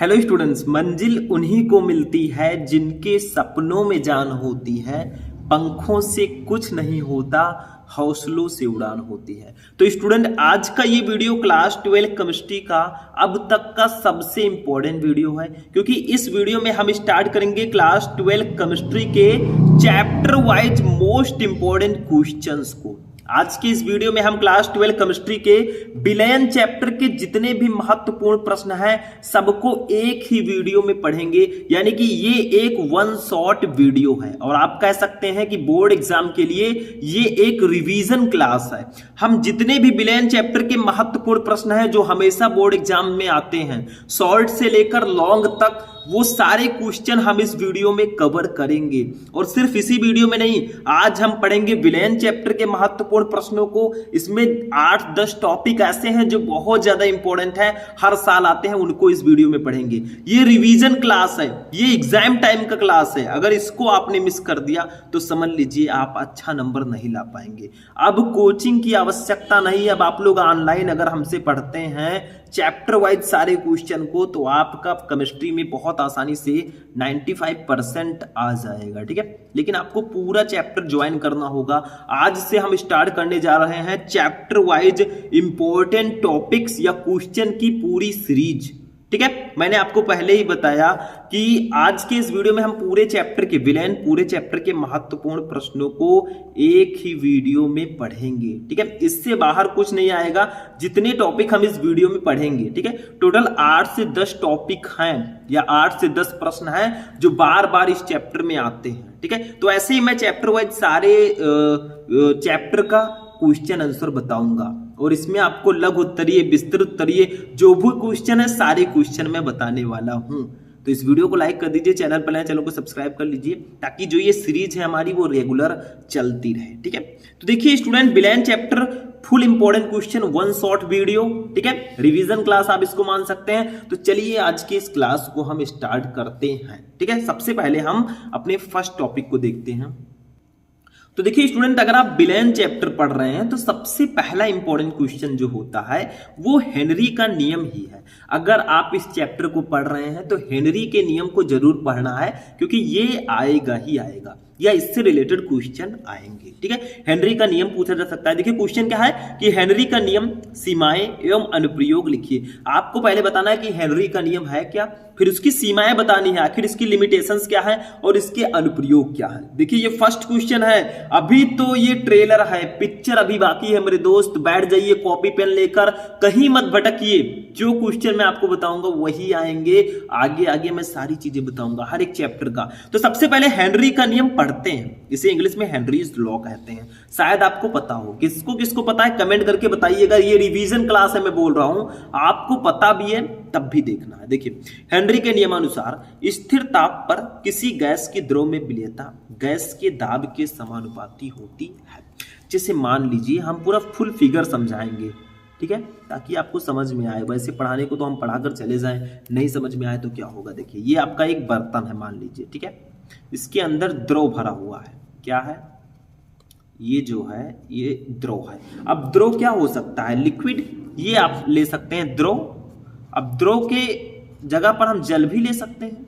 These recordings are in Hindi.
हेलो स्टूडेंट्स, मंजिल उन्हीं को मिलती है जिनके सपनों में जान होती है। पंखों से कुछ नहीं होता, हौसलों से उड़ान होती है। तो स्टूडेंट, आज का ये वीडियो क्लास 12 केमिस्ट्री का अब तक का सबसे इंपॉर्टेंट वीडियो है, क्योंकि इस वीडियो में हम स्टार्ट करेंगे क्लास 12 केमिस्ट्री के chapter wise most important questions को। आज के इस वीडियो में हम क्लास 12 केमिस्ट्री के विलयन चैप्टर के जितने भी महत्वपूर्ण प्रश्न हैं सबको एक ही वीडियो में पढ़ेंगे, यानी कि ये एक वन शॉट वीडियो है और आप कह सकते हैं कि बोर्ड एग्जाम के लिए ये एक रिवीजन क्लास है। हम जितने भी विलयन चैप्टर के महत्वपूर्ण प्रश्न हैं जो हमेशा बोर्ड एग्जाम में आते हैं, शॉर्ट से लेकर लॉन्ग तक, वो सारे क्वेश्चन हम इस वीडियो में कवर करेंगे। और सिर्फ इसी वीडियो में नहीं, आज हम पढ़ेंगे विलयन चैप्टर के महत्वपूर्ण प्रश्नों को। इसमें 8-10 टॉपिक ऐसे हैं जो बहुत ज्यादा इंपॉर्टेंट है, हर साल आते हैं, उनको इस वीडियो में पढ़ेंगे। ये रिवीजन क्लास है, ये एग्जाम टाइम का क्लास है। अगर इसको आपने मिस कर दिया तो समझ लीजिए आप अच्छा नंबर नहीं ला पाएंगे। अब कोचिंग की आवश्यकता नहीं, अब आप लोग ऑनलाइन अगर हमसे पढ़ते हैं चैप्टर वाइज सारे क्वेश्चन को, तो आपका केमिस्ट्री में बहुत आसानी से 95% आ जाएगा। ठीक है, लेकिन आपको पूरा चैप्टर ज्वाइन करना होगा। आज से हम स्टार्ट करने जा रहे हैं चैप्टर वाइज इंपॉर्टेंट टॉपिक्स या क्वेश्चन की पूरी सीरीज। ठीक है, मैंने आपको पहले ही बताया कि आज के इस वीडियो में हम पूरे चैप्टर के विलयन, पूरे चैप्टर के महत्वपूर्ण प्रश्नों को एक ही वीडियो में पढ़ेंगे। ठीक है, इससे बाहर कुछ नहीं आएगा। जितने टॉपिक हम इस वीडियो में पढ़ेंगे, ठीक है, टोटल 8 से 10 टॉपिक हैं या 8 से 10 प्रश्न हैं जो बार बार इस चैप्टर में आते हैं। ठीक है, तो ऐसे ही मैं चैप्टर वाइज सारे चैप्टर का क्वेश्चन आंसर बताऊंगा और इसमें आपको लघु उत्तरीय, विस्तृत उत्तरीय, जो भी क्वेश्चन है सारे क्वेश्चन मैं बताने वाला हूं। तो इस वीडियो को लाइक कर दीजिए, चैनल पर नए चैनल को सब्सक्राइब कर लीजिए, ताकि जो ये सीरीज है हमारी वो रेगुलर चलती रहे। ठीक है, तो देखिए स्टूडेंट, विलयन chapter full important question, one short video. ठीक है, रिवीजन क्लास आप इसको मान सकते हैं। तो चलिए आज के इस क्लास को हम स्टार्ट करते हैं। ठीक है, सबसे पहले हम अपने फर्स्ट टॉपिक को देखते हैं। तो देखिए स्टूडेंट, अगर आप विलयन चैप्टर पढ़ रहे हैं तो सबसे पहला इंपॉर्टेंट क्वेश्चन जो होता है वो हेनरी का नियम ही है। अगर आप इस चैप्टर को पढ़ रहे हैं तो हेनरी के नियम को जरूर पढ़ना है, क्योंकि ये आएगा ही आएगा या इससे रिलेटेड क्वेश्चन आएंगे। ठीक है, हेनरी का नियम पूछा जा सकता है। देखिए क्वेश्चन क्या है कि हेनरी का नियम, सीमाएं एवं अनुप्रयोग लिखिए। आपको पहले बताना है कि हेनरी का नियम है क्या, फिर उसकी सीमाएं बतानी है, आखिर इसकी लिमिटेशंस क्या है और इसके अनुप्रयोग क्या है। देखिए ये फर्स्ट क्वेश्चन है। अभी तो ये ट्रेलर है, पिक्चर अभी बाकी है मेरे दोस्त। बैठ जाइए कॉपी पेन लेकर, कहीं मत भटकिए। जो क्वेश्चन मैं आपको बताऊंगा वही आएंगे, आगे आगे मैं सारी चीजें बताऊंगा हर एक चैप्टर का। तो सबसे पहले हेनरी का नियम पढ़ते हैं, इसे इंग्लिश में हेनरीज लॉ कहते हैं। शायद आपको पता हो, किसको किसको पता है कमेंट करके बताइएगा। ये रिवीजन क्लास है, मैं बोल रहा हूं, आपको पता भी है तब भी देखना है। देखिए हेनरी के नियमानुसार स्थिर ताप पर किसी गैस की द्रव में विलेयता गैस के दाब के समानुपाती होती है। जैसे मान लीजिए, हम पूरा फुल फिगर समझाएंगे, ठीक है, ताकि आपको समझ में आए। वैसे पढ़ाने को तो हम पढ़ाकर चले जाएं, नहीं समझ में आए तो क्या होगा। देखिए ये आपका एक बर्तन है मान लीजिए, ठीक है, इसके अंदर द्रव भरा हुआ है। क्या है ये, जो है ये द्रव है। अब द्रव क्या हो सकता है, लिक्विड, ये आप ले सकते हैं द्रव। अब द्रव के जगह पर हम जल भी ले सकते हैं,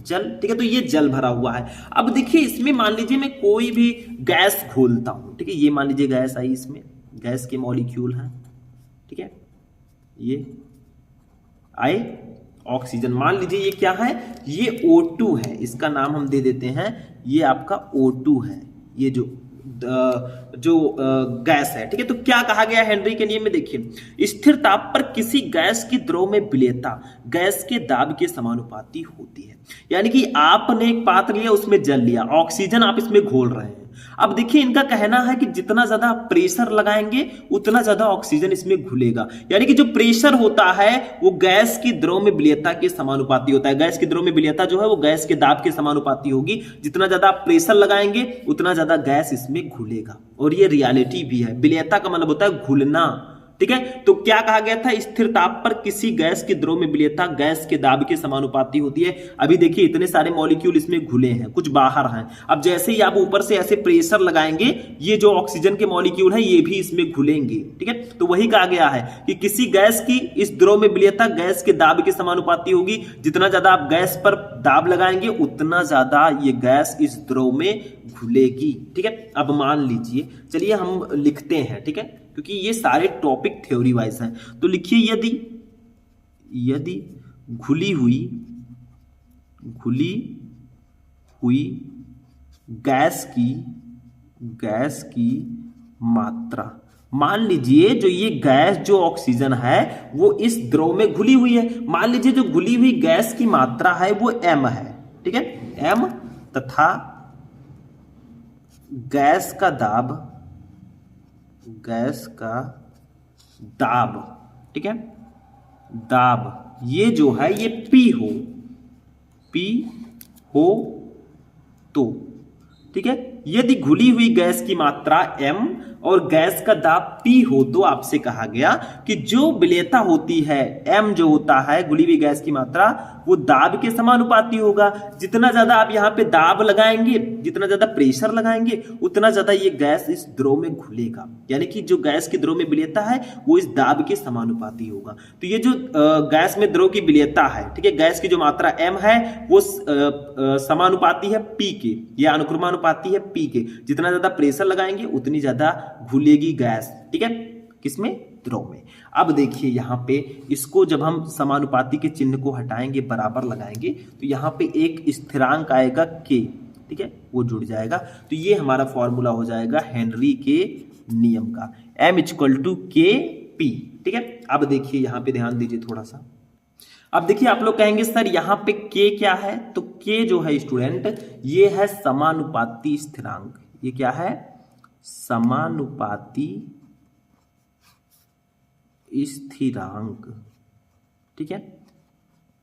जल। ठीक है, तो ये जल भरा हुआ है। अब देखिए इसमें मान लीजिए मैं कोई भी गैस घोलता हूं, ठीक है, ये मान लीजिए गैस आई, इसमें गैस के मॉलिक्यूल हैं, ठीक है, ये आए ऑक्सीजन। मान लीजिए ये क्या है, ये O2 है, इसका नाम हम दे देते हैं, ये आपका O2 है, ये जो गैस है। ठीक है, तो क्या कहा गया हेनरी के नियम में, देखिए स्थिर ताप पर किसी गैस की द्रव में विलेयता गैस के दाब के समानुपाती होती है। यानी कि आपने एक पात्र लिया, उसमें जल लिया, ऑक्सीजन आप इसमें घोल रहे हैं। अब देखिए इनका कहना है कि जितना ज्यादा प्रेशर लगाएंगे उतना ज्यादा ऑक्सीजन इसमें घुलेगा। यानी कि जो प्रेशर होता है वो गैस की द्रव में विलेयता के समानुपाती होता है। गैस की द्रव में विलेयता जो है वो गैस के दाब के समानुपाती होगी। जितना ज्यादा आप प्रेशर लगाएंगे उतना ज्यादा गैस इसमें घुलेगा। और ये रियलिटी भी है। विलेयता का मतलब होता है घुलना, ठीक है। तो क्या कहा गया था, स्थिर ताप पर किसी गैस की द्रव में विलेयता गैस के दाब के समानुपाती होती है। अभी देखिए इतने सारे मॉलिक्यूल इसमें घुले हैं, कुछ बाहर हैं। अब जैसे ही आप ऊपर से ऐसे प्रेशर लगाएंगे, ये जो ऑक्सीजन के मॉलिक्यूल है ये भी इसमें घुलेंगे, ठीक है। तो वही कहा गया है कि किसी गैस की इस द्रव में विलेयता गैस के दाब के समानुपाती होगी। जितना ज्यादा आप गैस पर दाब लगाएंगे उतना ज्यादा ये गैस इस द्रव में घुलेगी, ठीक है। अब मान लीजिए, चलिए हम लिखते हैं, ठीक है, क्योंकि ये सारे टॉपिक थ्योरी वाइज हैं। तो लिखिए यदि घुली हुई गैस की मात्रा, मान लीजिए जो ये गैस जो ऑक्सीजन है वो इस द्रव में घुली हुई है। मान लीजिए जो घुली हुई गैस की मात्रा है वो m है, ठीक है, m, तथा गैस का दाब, ठीक है, दाब ये जो है ये P हो तो, ठीक है। यदि घुली हुई गैस की मात्रा m और गैस का दाब P हो तो आपसे कहा गया कि जो विलेयता होती है m जो होता है घुली हुई गैस की मात्रा, वो दाब के समानुपाती होगा। जितना ज्यादा आप यहाँ पे दाब लगाएंगे, जितना ज्यादा प्रेशर लगाएंगे, उतना ज्यादा ये गैस इस द्रव में घुलेगा। यानी कि जो गैस की द्रव में विलेयता है वो इस दाब के समानुपाती होगा। तो ये जो गैस में द्रव की विलेयता है, ठीक है, गैस की जो मात्रा m है वो समानुपाती है P के, या अनुक्रमानुपाती है P के। जितना ज्यादा प्रेशर लगाएंगे उतनी ज्यादा घुलेगी गैस, ठीक है, किसमें, द्रव में। अब देखिए यहां पे इसको जब हम समानुपाती के चिन्ह को हटाएंगे, बराबर लगाएंगे, तो यहां पे एक स्थिरांक आएगा k, ठीक है, वो जुड़ जाएगा। तो ये हमारा फॉर्मूला हो जाएगा हेनरी के नियम का, m = kP, ठीक है। अब देखिए यहां पे ध्यान दीजिए थोड़ा सा। अब देखिए आप लोग कहेंगे सर यहाँ पे k क्या है, तो k जो है स्टूडेंट ये है समानुपाती स्थिरांक। ये क्या है, समानुपाती स्थिरांक, ठीक है।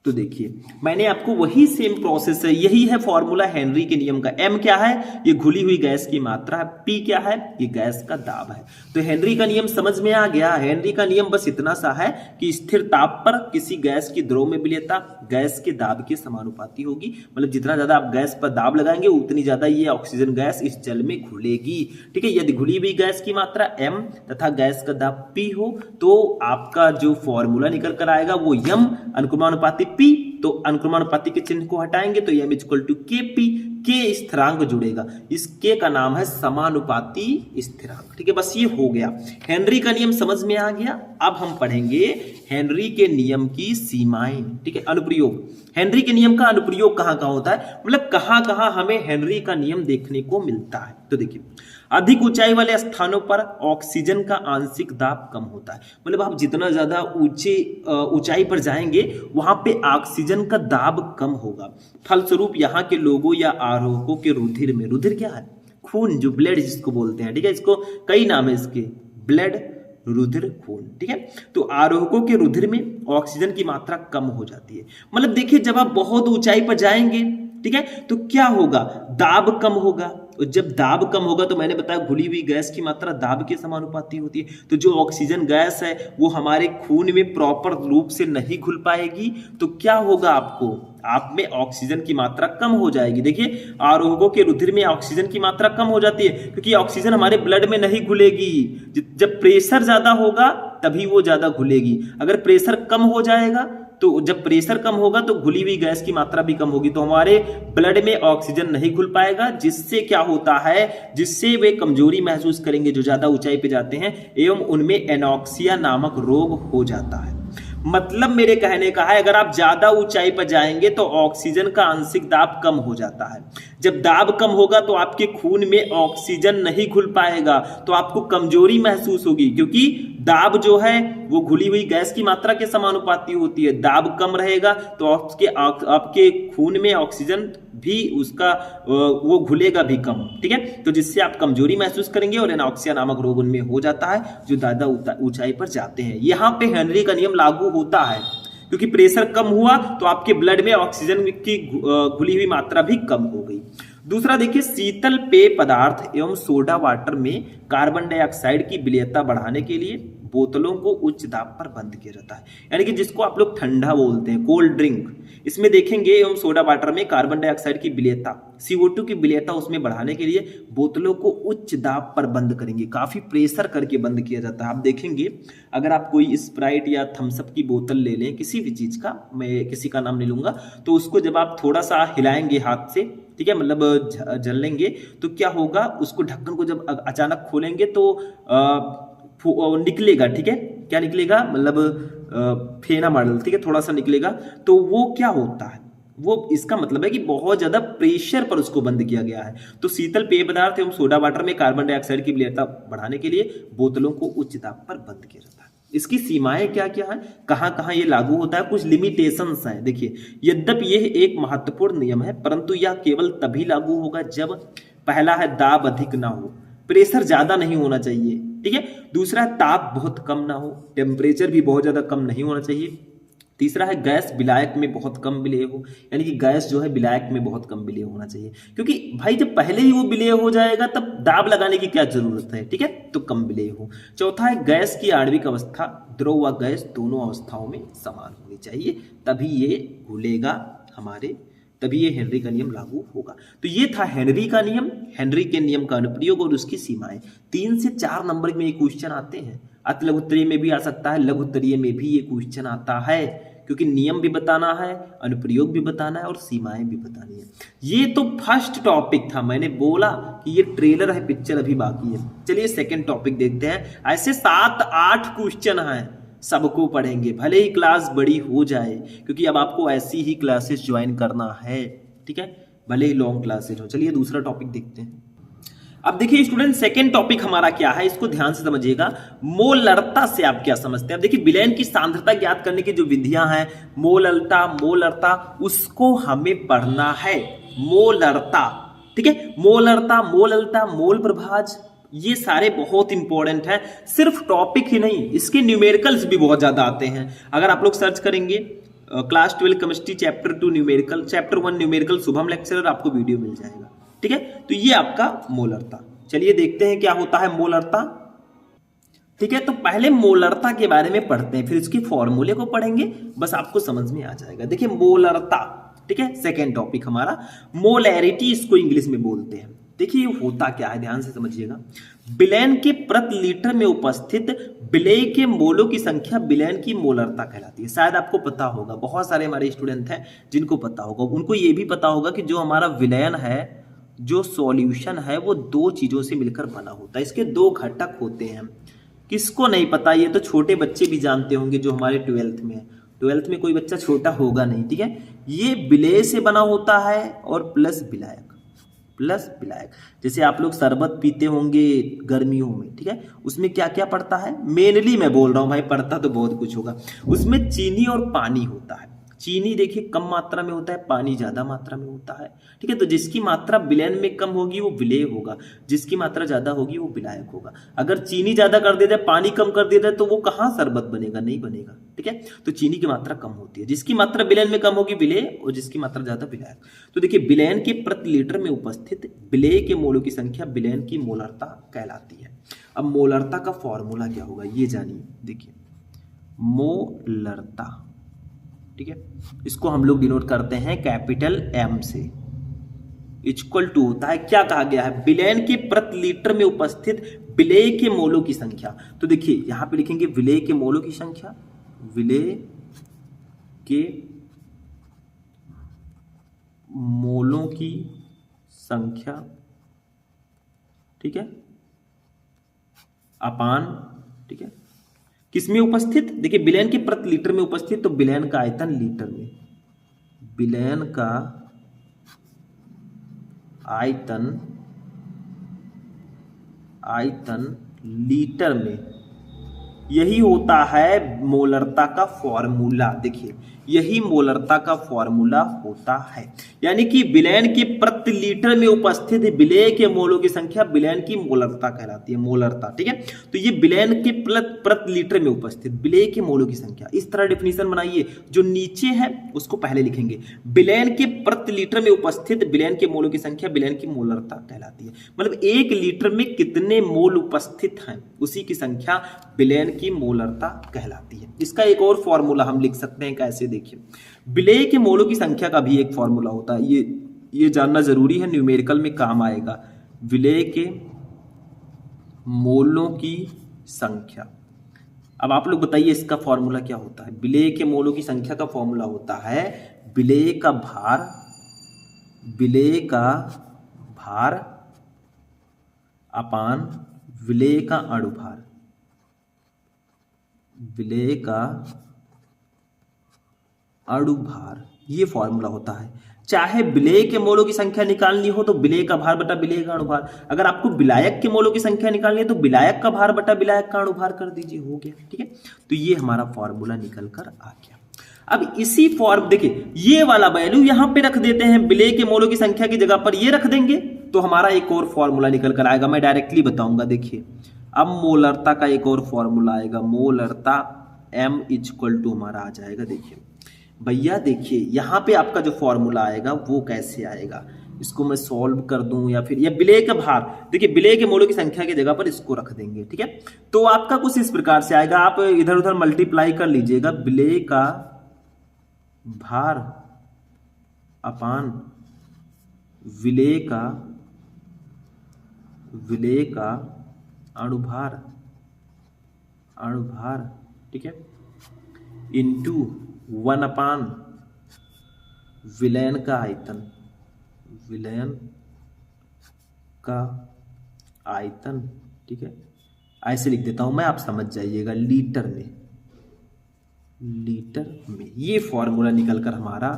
तो देखिए मैंने आपको वही सेम प्रोसेस है, यही है फॉर्मूला हेनरी के नियम का। m क्या है, ये घुली हुई गैस की मात्रा है, p क्या है, ये गैस का दाब है। तो हेनरी का नियम समझ में आ गया। हेनरी का नियम बस इतना सा है कि स्थिर ताप पर किसी गैस की द्रव में विलेयता गैस के दाब के समानुपाती होगी। मतलब जितना ज्यादा आप गैस पर दाब लगाएंगे उतनी ज्यादा ये ऑक्सीजन गैस इस जल में घुलेगी, ठीक है। यदि घुली हुई गैस की मात्रा m तथा गैस का दाब p हो तो आपका जो फॉर्मूला निकल कर आएगा वो m अनुक्रमानुपाती P। तो अनुक्रमानुपाती के चिन्ह को हटाएंगे तो m = kP, k स्थिरांक जुड़ेगा। इस k का नाम है समानुपाती स्थिरांक, ठीक है। बस ये हो गया, हेनरी का नियम समझ में आ गया। अब हम पढ़ेंगे हेनरी के नियम की सीमाएं, ठीक है, अनुप्रयोग। हेनरी के नियम का अनुप्रयोग कहां कहां होता है, मतलब कहां कहां हमें हेनरी का नियम देखने को मिलता है। तो देखिए अधिक ऊंचाई वाले स्थानों पर ऑक्सीजन का आंशिक दाब कम होता है। मतलब आप जितना ज्यादा ऊंचाई पर जाएंगे वहां पे ऑक्सीजन का दाब कम होगा। फलस्वरूप यहाँ के लोगों या आरोहकों के रुधिर में, रुधिर क्या है, खून, जो ब्लड जिसको बोलते हैं, ठीक है, इसको कई नाम है इसके, ब्लड, रुधिर, खून, ठीक है। तो आरोहकों के रुधिर में ऑक्सीजन की मात्रा कम हो जाती है। मतलब देखिए जब आप बहुत ऊंचाई पर जाएंगे, ठीक है, तो क्या होगा, दाब कम होगा। और जब दाब कम होगा तो मैंने बताया घुली हुई गैस की मात्रा दाब के समानुपाती होती है। तो जो ऑक्सीजन गैस है वो हमारे खून में प्रॉपर रूप से नहीं घुल पाएगी, तो क्या होगा, आपको आप में ऑक्सीजन की मात्रा कम हो जाएगी। देखिए आरोहकों के रुधिर में ऑक्सीजन की मात्रा कम हो जाती है क्योंकि ऑक्सीजन हमारे ब्लड में नहीं घुलेगी। जब प्रेशर ज्यादा होगा तभी वो ज्यादा घुलेगी। अगर प्रेशर कम हो जाएगा तो जब प्रेशर कम होगा तो घुली हुई गैस की मात्रा भी कम होगी, तो हमारे ब्लड में ऑक्सीजन नहीं घुल पाएगा, जिससे क्या होता है, जिससे वे कमजोरी महसूस करेंगे जो ज्यादा ऊंचाई पे जाते हैं, एवं उनमें एनॉक्सिया नामक रोग हो जाता है। मतलब मेरे कहने का है अगर आप ज्यादा ऊंचाई पर जाएंगे तो ऑक्सीजन का आंशिक दाब कम हो जाता है। जब दाब कम होगा तो आपके खून में ऑक्सीजन नहीं घुल पाएगा, तो आपको कमजोरी महसूस होगी, क्योंकि दाब जो है वो घुली हुई गैस की मात्रा के समानुपाती होती है। दाब कम रहेगा तो आपके खून में ऑक्सीजन भी उसका वो घुलेगा भी कम, ठीक है। तो जिससे आप कमजोरी महसूस करेंगे और एनॉक्सिया नामक रोग उनमें हो जाता है जो ज्यादा ऊंचाई पर जाते हैं। यहाँ पे हेनरी का नियम लागू होता है क्योंकि प्रेशर कम हुआ तो आपके ब्लड में ऑक्सीजन की घुली हुई मात्रा भी कम हो गई। दूसरा देखिए, शीतल पेय पदार्थ एवं सोडा वाटर में कार्बन डाइऑक्साइड की विलेयता बढ़ाने के लिए बोतलों को उच्च दाब पर बंद किया जाता है। यानी कि जिसको आप लोग ठंडा बोलते हैं, कोल्ड ड्रिंक, इसमें देखेंगे हम सोडा वाटर में कार्बन डाइऑक्साइड की विलेयता, CO2 की विलेयता उसमें बढ़ाने के लिए बोतलों को उच्च दाब पर बंद करेंगे, काफी प्रेशर करके बंद किया जाता है। आप देखेंगे अगर आप कोई स्प्राइट या थम्सअप की बोतल ले लें, किसी भी चीज का, मैं किसी का नाम नहीं लूंगा, तो उसको जब आप थोड़ा सा हिलाएंगे हाथ से, ठीक है, मतलब जल लेंगे, तो क्या होगा, उसको ढक्कन को जब अचानक खोलेंगे तो निकलेगा, ठीक है, क्या निकलेगा, मतलब फेना मॉडल, ठीक है, थोड़ा सा निकलेगा। तो वो क्या होता है, वो इसका मतलब है कि बहुत ज्यादा प्रेशर पर उसको बंद किया गया है। तो शीतल पेय पदार्थ एवं सोडा वाटर में कार्बन डाइऑक्साइड की विलेयता बढ़ाने के लिए बोतलों को उच्च दाब पर बंद किया जाता है। इसकी सीमाएं क्या क्या है, कहां कहां ये लागू होता है, कुछ लिमिटेशंस हैं। देखिए, यद्यपि यह एक महत्वपूर्ण नियम है, परंतु यह केवल तभी लागू होगा जब पहला है दाब अधिक ना हो, प्रेशर ज्यादा नहीं होना चाहिए, ठीक है। दूसरा है ताप बहुत कम ना हो, टेम्परेचर भी बहुत ज्यादा कम नहीं होना चाहिए। तीसरा है गैस विलायक में बहुत कम विलेय हो, यानी कि गैस जो है विलायक में बहुत कम विलेय होना चाहिए, क्योंकि भाई जब पहले ही वो विलेय हो जाएगा तब दाब लगाने की क्या जरूरत है, ठीक है, तो कम विलेय हो। चौथा है गैस की आणविक अवस्था द्रव व गैस दोनों अवस्थाओं में समान होनी चाहिए, तभी ये घुलेगा हमारे, तभी ये हेनरी का नियम लागू होगा। तो ये था हेनरी का नियम, हेनरी के नियम का अनुप्रयोग और उसकी सीमाएं। 3 से 4 नंबर में ये क्वेश्चन आते हैं, अति लघुत्तरीय में भी आ सकता है, लघुत्तरीय में भी ये क्वेश्चन आता है, क्योंकि नियम भी बताना है, अनुप्रयोग भी बताना है और सीमाएं भी बतानी है। ये तो फर्स्ट टॉपिक था, मैंने बोला कि ये ट्रेलर है, पिक्चर अभी बाकी है। चलिए सेकंड टॉपिक देखते हैं। ऐसे 7-8 क्वेश्चन हैं, सबको पढ़ेंगे, भले ही क्लास बड़ी हो जाए, क्योंकि अब आपको ऐसी ही क्लासेस ज्वाइन करना है, ठीक है, भले ही लॉन्ग क्लासेस हो। चलिए दूसरा टॉपिक देखते हैं। अब देखिए स्टूडेंट, सेकंड टॉपिक हमारा क्या है, इसको ध्यान से समझिएगा। मोलरता से आप क्या समझते हैं। अब देखिए विलयन की सांद्रता ज्ञात करने की जो विधियां हैं, मोलरता, उसको हमें पढ़ना है। मोलरता, ठीक है, मोलरता, मोल प्रभाज, ये सारे बहुत इंपॉर्टेंट हैं। सिर्फ टॉपिक ही नहीं, इसके न्यूमेरिकल्स भी बहुत ज्यादा आते हैं। अगर आप लोग सर्च करेंगे class 12 chemistry chapter 2 numerical, chapter 1 numerical Shubham lecturer, आपको वीडियो मिल जाएगा, ठीक है। तो ये आपका मोलरता। चलिए देखते हैं क्या होता है मोलरता, ठीक है। तो पहले मोलरता के बारे में पढ़ते हैं, फिर इसके फॉर्मूले को पढ़ेंगे, बस आपको समझ में आ जाएगा। देखिए मोलरता, ठीक है, सेकेंड टॉपिक हमारा। मोलैरिटी इसको इंग्लिश में बोलते हैं। देखिए होता क्या है, ध्यान से समझिएगा। विलयन के प्रति लीटर में उपस्थित विलेय के मोलों की संख्या विलयन की मोलरता कहलाती है। शायद आपको पता होगा, बहुत सारे हमारे स्टूडेंट हैं जिनको पता होगा, उनको ये भी पता होगा कि जो हमारा विलयन है, जो सॉल्यूशन है, वो 2 चीजों से मिलकर बना होता है। इसके 2 घटक होते हैं। किसको नहीं पता, ये तो छोटे बच्चे भी जानते होंगे जो हमारे 12th में है। 12th में कोई बच्चा छोटा होगा नहीं, ठीक है। ये विलेय से बना होता है और प्लस विलायक, जैसे आप लोग शरबत पीते होंगे गर्मियों में, ठीक है, उसमें क्या क्या पड़ता है, मेनली मैं बोल रहा हूं भाई, पड़ता तो बहुत कुछ होगा। उसमें चीनी और पानी होता है। चीनी देखिए कम मात्रा में होता है, पानी ज्यादा मात्रा में होता है, ठीक है। तो जिसकी मात्रा विलयन में कम होगी वो विलेय होगा, जिसकी मात्रा ज्यादा होगी वो विलायक होगा। अगर चीनी ज्यादा कर दिया जाए, पानी कम कर दिया जाए, तो वो कहाँ शरबत बनेगा, नहीं बनेगा, ठीक है। तो चीनी की मात्रा कम होती है, जिसकी मात्रा विलयन में कम होगी विलेय, और जिसकी मात्रा ज्यादा विलायक। तो देखिए विलयन के प्रति लीटर में उपस्थित विलेय के मोलों की संख्या विलयन की मोलरता कहलाती है। अब मोलरता का फॉर्मूला क्या होगा ये जानिए। देखिए मोलरता, ठीक है, इसको हम लोग डिनोट करते हैं कैपिटल M से। इक्वल टू होता है, क्या कहा गया है, विलयन के प्रति लीटर में उपस्थित विलेय के मोलों की संख्या। तो देखिए यहां पे लिखेंगे विलेय के मोलों की संख्या, विलेय के मोलों की संख्या, ठीक है, अपान, ठीक है, किसमें उपस्थित, देखिए विलयन के प्रति लीटर में उपस्थित, तो विलयन का आयतन लीटर में, विलयन का आयतन लीटर में, यही होता है मोलरता का फॉर्मूला। देखिए यही मोलरता का फॉर्मूला होता है। यानी कि विलयन के प्रति लीटर में उपस्थित विलेय के मोलों की संख्या विलयन की मोलरता कहलाती है, मोलरता। ठीक है, तो ये विलयन के प्रति लीटर में उपस्थित विलेय के मोलों की संख्या, इस तरह डेफिनेशन बनाइए। जो नीचे है उसको पहले लिखेंगे, विलयन के प्रति लीटर में उपस्थित विलयन के मोलों की संख्या विलयन की मोलरता कहलाती है। मतलब 1 लीटर में कितने मोल उपस्थित हैं उसी की संख्या विलयन की मोलरता कहलाती है। इसका एक और फॉर्मूला हम लिख सकते हैं, कैसे देखिए, विलेय के मोलों की संख्या का भी एक फॉर्मूला होता है, ये जानना जरूरी है, न्यूमेरिकल में काम आएगा। विलेय के मोलों की संख्या, अब आप लोग बताइए इसका फॉर्मूला क्या होता है। विलेय के मोलों की संख्या का फॉर्मूला होता है विलेय का भार, विलेय का भार अपान विलेय का अणुभार, विलेय का अणुभार, ये फॉर्मूला होता है। चाहे विलेय के मोलों की संख्या निकालनी हो तो विलेय का भार बटा विलेय का अणुभार, अगर आपको विलायक के मोलों की संख्या निकालनी है तो विलायक का भार बटा विलायक का अणुभार कर दीजिए, हो गया। ठीक है, तो ये हमारा फॉर्मूला निकल कर आ गया। अब इसी फॉर्म देखिए, ये वाला वैल्यू यहां पे रख देते हैं, विलेय के मोलों की संख्या की जगह पर ये रख देंगे तो हमारा एक और फॉर्मूला निकल कर आएगा। मैं डायरेक्टली बताऊंगा, देखिए अब मोलरता का एक और फॉर्मूला आएगा, मोलरता M = हमारा आ जाएगा। देखिए भैया, देखिए यहाँ पे आपका जो फॉर्मूला आएगा वो कैसे आएगा, इसको मैं सॉल्व कर दूं या फिर, या विलेय का भार, देखिए विलेय के मोलों की संख्या की जगह पर इसको रख देंगे। ठीक है, तो आपका कुछ इस प्रकार से आएगा, आप इधर उधर मल्टीप्लाई कर लीजिएगा, विलेय का भार अपान विलेय का अणुभार, ठीक है, इंटू 1 अपान विलयन का आयतन, विलयन का आयतन। ठीक है, ऐसे लिख देता हूं मैं, आप समझ जाइएगा, लीटर में, ये फॉर्मूला निकल कर हमारा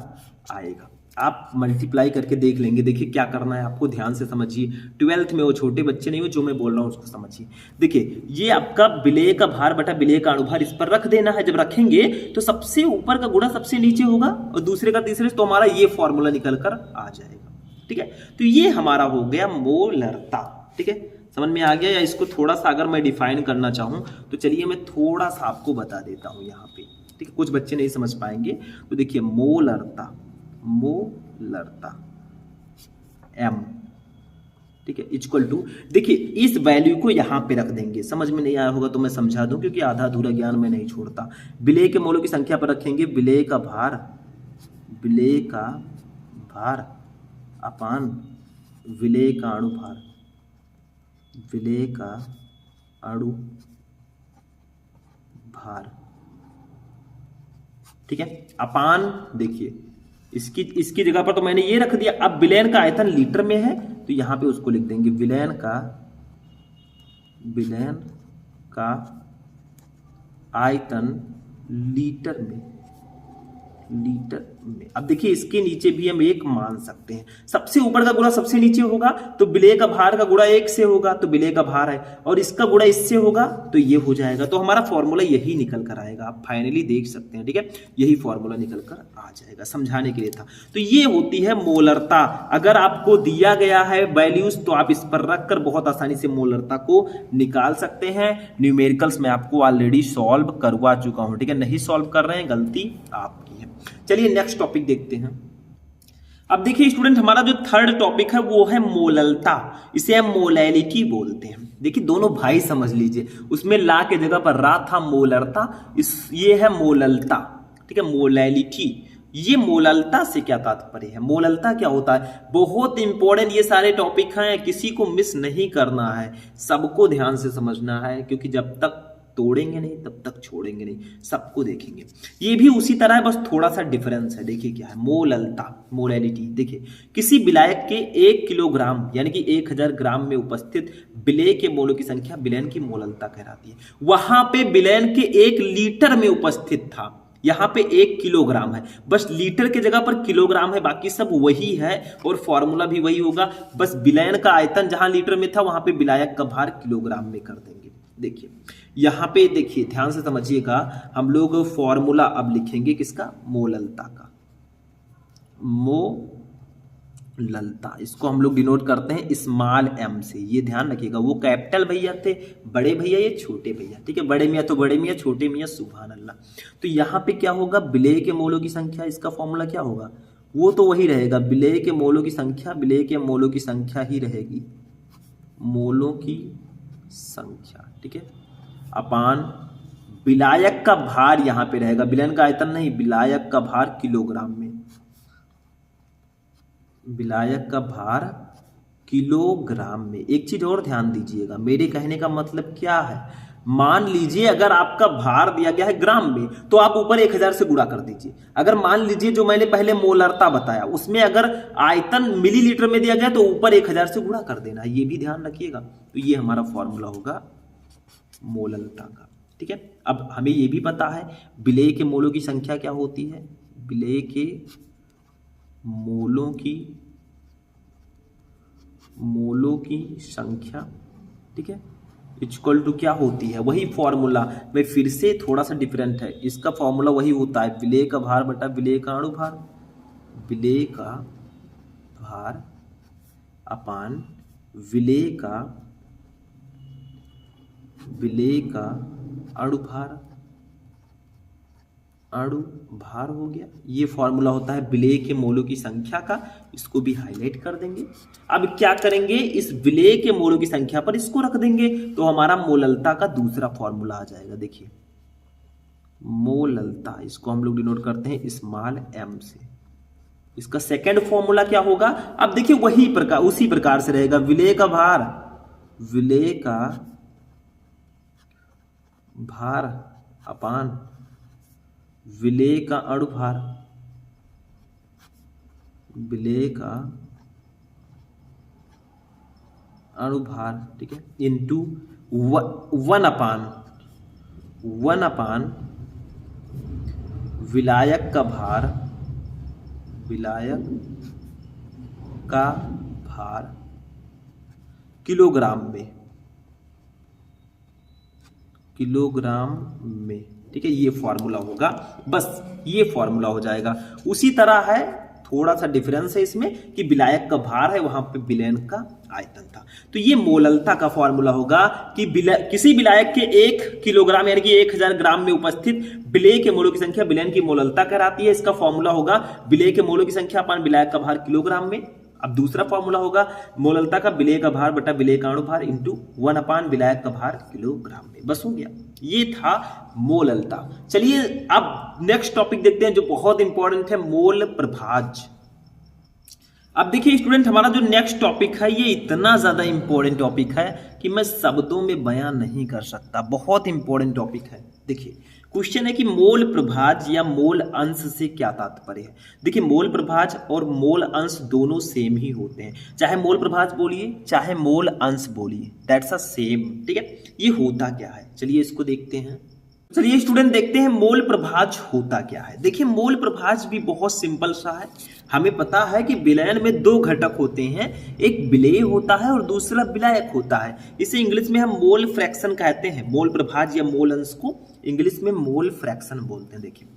आएगा। आप मल्टीप्लाई करके देख लेंगे। देखिए क्या करना है आपको, ध्यान से समझिए, 12th में वो छोटे बच्चे नहीं हो, जो मैं बोल रहा हूं उसको समझिए। देखिए ये आपका विलेय का भार बटा विलेय का अणुभार इस पर रख देना है। जब रखेंगे तो सबसे ऊपर का गुणा सबसे नीचे होगा और दूसरे का तीसरे, तो हमारा ये फॉर्मूला निकल कर आ जाएगा। ठीक है, तो ये हमारा हो गया मोलरता। ठीक है, समझ में आ गया। या इसको थोड़ा सा अगर मैं डिफाइन करना चाहूं तो चलिए मैं थोड़ा सा आपको बता देता हूं यहाँ पे। ठीक है, कुछ बच्चे नहीं समझ पाएंगे, तो देखिए मोलरता M, ठीक है, = देखिए इस वैल्यू को यहां पे रख देंगे। समझ में नहीं आया होगा तो मैं समझा दूं, क्योंकि आधा अधूरा ज्ञान मैं नहीं छोड़ता। विलेय के मोलों की संख्या पर रखेंगे विलेय का भार अपान विलेय का अणुभार, विलेय का अणुभार। ठीक है, अपान, देखिए इसकी जगह पर तो मैंने ये रख दिया। अब विलयन का आयतन लीटर में है तो यहां पे उसको लिख देंगे, विलयन का आयतन लीटर में। अब देखिए इसके नीचे भी हम 1 मान सकते हैं। सबसे ऊपर का गुणा सबसे नीचे होगा तो विलेय का भार का गुणा 1 से होगा तो विलेय का भार है, और इसका गुणा इससे होगा तो ये हो जाएगा। तो हमारा फॉर्मूला यही निकल कर आएगा, आप फाइनली देख सकते हैं। ठीक है, यही फॉर्मूला निकल कर आ जाएगा, समझाने के लिए था। तो ये होती है मोलरता। अगर आपको दिया गया है वैल्यूज तो आप इस पर रखकर बहुत आसानी से मोलरता को निकाल सकते हैं। न्यूमेरिकल्स में आपको ऑलरेडी सॉल्व करवा चुका हूं। ठीक है, नहीं सॉल्व कर रहे हैं, गलती आपकी है। चलिए नेक्स्ट टॉपिक देखते हैं। अब देखिए स्टूडेंट, हमारा जो थर्ड टॉपिक है वो है मोललता, इसे हम मोलैलिटी बोलते हैं। देखिए दोनों भाई समझ लीजिए, उसमें ला के जगह पर रा था मोलरता, ये है मोललता। ठीक है, मोलैलिटी। ये मोललता से क्या तात्पर्य है, मोललता क्या होता है, बहुत इंपॉर्टेंट ये सारे टॉपिक हैं, किसी को मिस नहीं करना है, सबको ध्यान से समझना है, क्योंकि जब तक तोड़ेंगे नहीं तब तक छोड़ेंगे नहीं, सबको देखेंगे। ये भी उसी तरह है, बस थोड़ा सा डिफरेंस है। देखिए क्या है मोललता, मोलैलिटी। देखिए किसी विलायक के 1 किलोग्राम यानी कि 1000 ग्राम में उपस्थित विलेय के मोलों की संख्या विलयन की मोललता कहलाती है। वहां पे विलयन के 1 लीटर में उपस्थित था, यहाँ पे 1 किलोग्राम है, बस लीटर के जगह पर किलोग्राम है, बाकी सब वही है और फॉर्मूला भी वही होगा। बस विलयन का आयतन जहां लीटर में था वहां पे विलायक का भार किलोग्राम में कर देंगे। देखिए यहाँ पे देखिए ध्यान से समझिएगा, हम लोग फॉर्मूला अब लिखेंगे किसका, मोललता का। मोललता इसको हम लोग डिनोट करते हैं स्मॉल एम से, ये ध्यान रखिएगा। वो कैपिटल भैया थे, बड़े भैया ये छोटे भैया, ठीक है। बड़े मियाँ तो बड़े मियाँ, छोटे मियाँ सुभान अल्लाह। तो यहाँ पे क्या होगा, विलेय के मोलों की संख्या, इसका फॉर्मूला क्या होगा, वो तो वही रहेगा, विलेय के मोलों की संख्या, विलेय के मोलों की संख्या ही रहेगी, मोलों की संख्या, ठीक है, अपान विलायक का भार यहाँ पे रहेगा, विलयन का आयतन नहीं, विलायक का भार किलोग्राम में, विलायक का भार किलोग्राम में। एक चीज और ध्यान दीजिएगा, मेरे कहने का मतलब क्या है, मान लीजिए अगर आपका भार दिया गया है ग्राम में, तो आप ऊपर 1000 से गुणा कर दीजिए। अगर मान लीजिए जो मैंने पहले मोलरता बताया, उसमें अगर आयतन मिलीलीटर में दिया गया तो ऊपर 1000 से गुणा कर देना, ये भी ध्यान रखिएगा। तो ये हमारा फॉर्मूला होगा मोललता का, ठीक है। अब हमें ये भी पता है विलेय के मोलों की संख्या क्या होती है, विलेय के मोलों की संख्या, ठीक है, इक्वल टू क्या होती है, वही फॉर्मूला में फिर से थोड़ा सा डिफरेंट है। इसका फॉर्मूला वही होता है, विलेय का भार बटा विलेय का अणुभार, विलेय का भार अपान विलेय का अणुभार, अणुभार हो गया। ये फॉर्मूला होता है विलेय के मोलों की संख्या का, इसको भी हाईलाइट कर देंगे। अब क्या करेंगे, इस विलेय के मोलों की संख्या पर इसको रख देंगे, तो हमारा मोललता का दूसरा फॉर्मूला आ जाएगा। देखिए मोललता, इसको हम लोग डिनोट करते हैं स्मॉल एम से। इसका सेकंड फॉर्मूला क्या होगा, अब देखिए वही प्रकार, उसी प्रकार से रहेगा, विलेय का भार, विलेय का भार अपान विलेय का अणुभार, विलेय का अणुभार, ठीक है, इंटू 1 अपान विलायक का भार, विलायक का भार किलोग्राम में, ठीक है। ये फॉर्मूला होगा, बस ये फॉर्मूला हो जाएगा। उसी तरह है, थोड़ा सा डिफरेंस है इसमें कि विलायक का भार है, वहां पे विलयन का आयतन था। तो ये मोललता का फॉर्मूला होगा कि किसी विलायक के 1 किलोग्राम यानी कि 1000 ग्राम में उपस्थित विलेय के मोलों की संख्या विलयन की मोललता कहलाती है। इसका फॉर्मूला होगा विलेय के मोलों की संख्या अपान विलायक का भार किलोग्राम में। अब दूसरा फॉर्मूला होगा मोललता का विलेय का भार बटा विलेय का अणुभार इंटू 1 अपान विलायक का भार किलोग्राम में। बस हो गया, ये था मोललता। चलिए अब नेक्स्ट टॉपिक देखते हैं जो बहुत इंपॉर्टेंट है, मोल प्रभाज। अब देखिए स्टूडेंट, हमारा जो नेक्स्ट टॉपिक है ये इतना ज्यादा इंपॉर्टेंट टॉपिक है कि मैं शब्दों में बयान नहीं कर सकता, बहुत इंपॉर्टेंट टॉपिक है। देखिए क्वेश्चन है कि मोल प्रभाज या मोल अंश से क्या तात्पर्य है। देखिए मोल प्रभाज और मोल अंश दोनों सेम ही होते हैं, चाहे मोल प्रभाज बोलिए चाहे मोल अंश बोलिए, दैट्स अ सेम, ठीक है। ये होता क्या है, चलिए इसको देखते हैं। चलिए स्टूडेंट देखते हैं मोल प्रभाज होता क्या है। देखिए मोल प्रभाज भी बहुत सिंपल सा है। हमें पता है कि विलयन में 2 घटक होते हैं, एक विलेय होता है और दूसरा विलायक होता है। इसे इंग्लिश में हम मोल फ्रैक्शन कहते हैं। मोल प्रभाज या मोल अंश को इंग्लिश में मोल फ्रैक्शन बोलते हैं। देखिए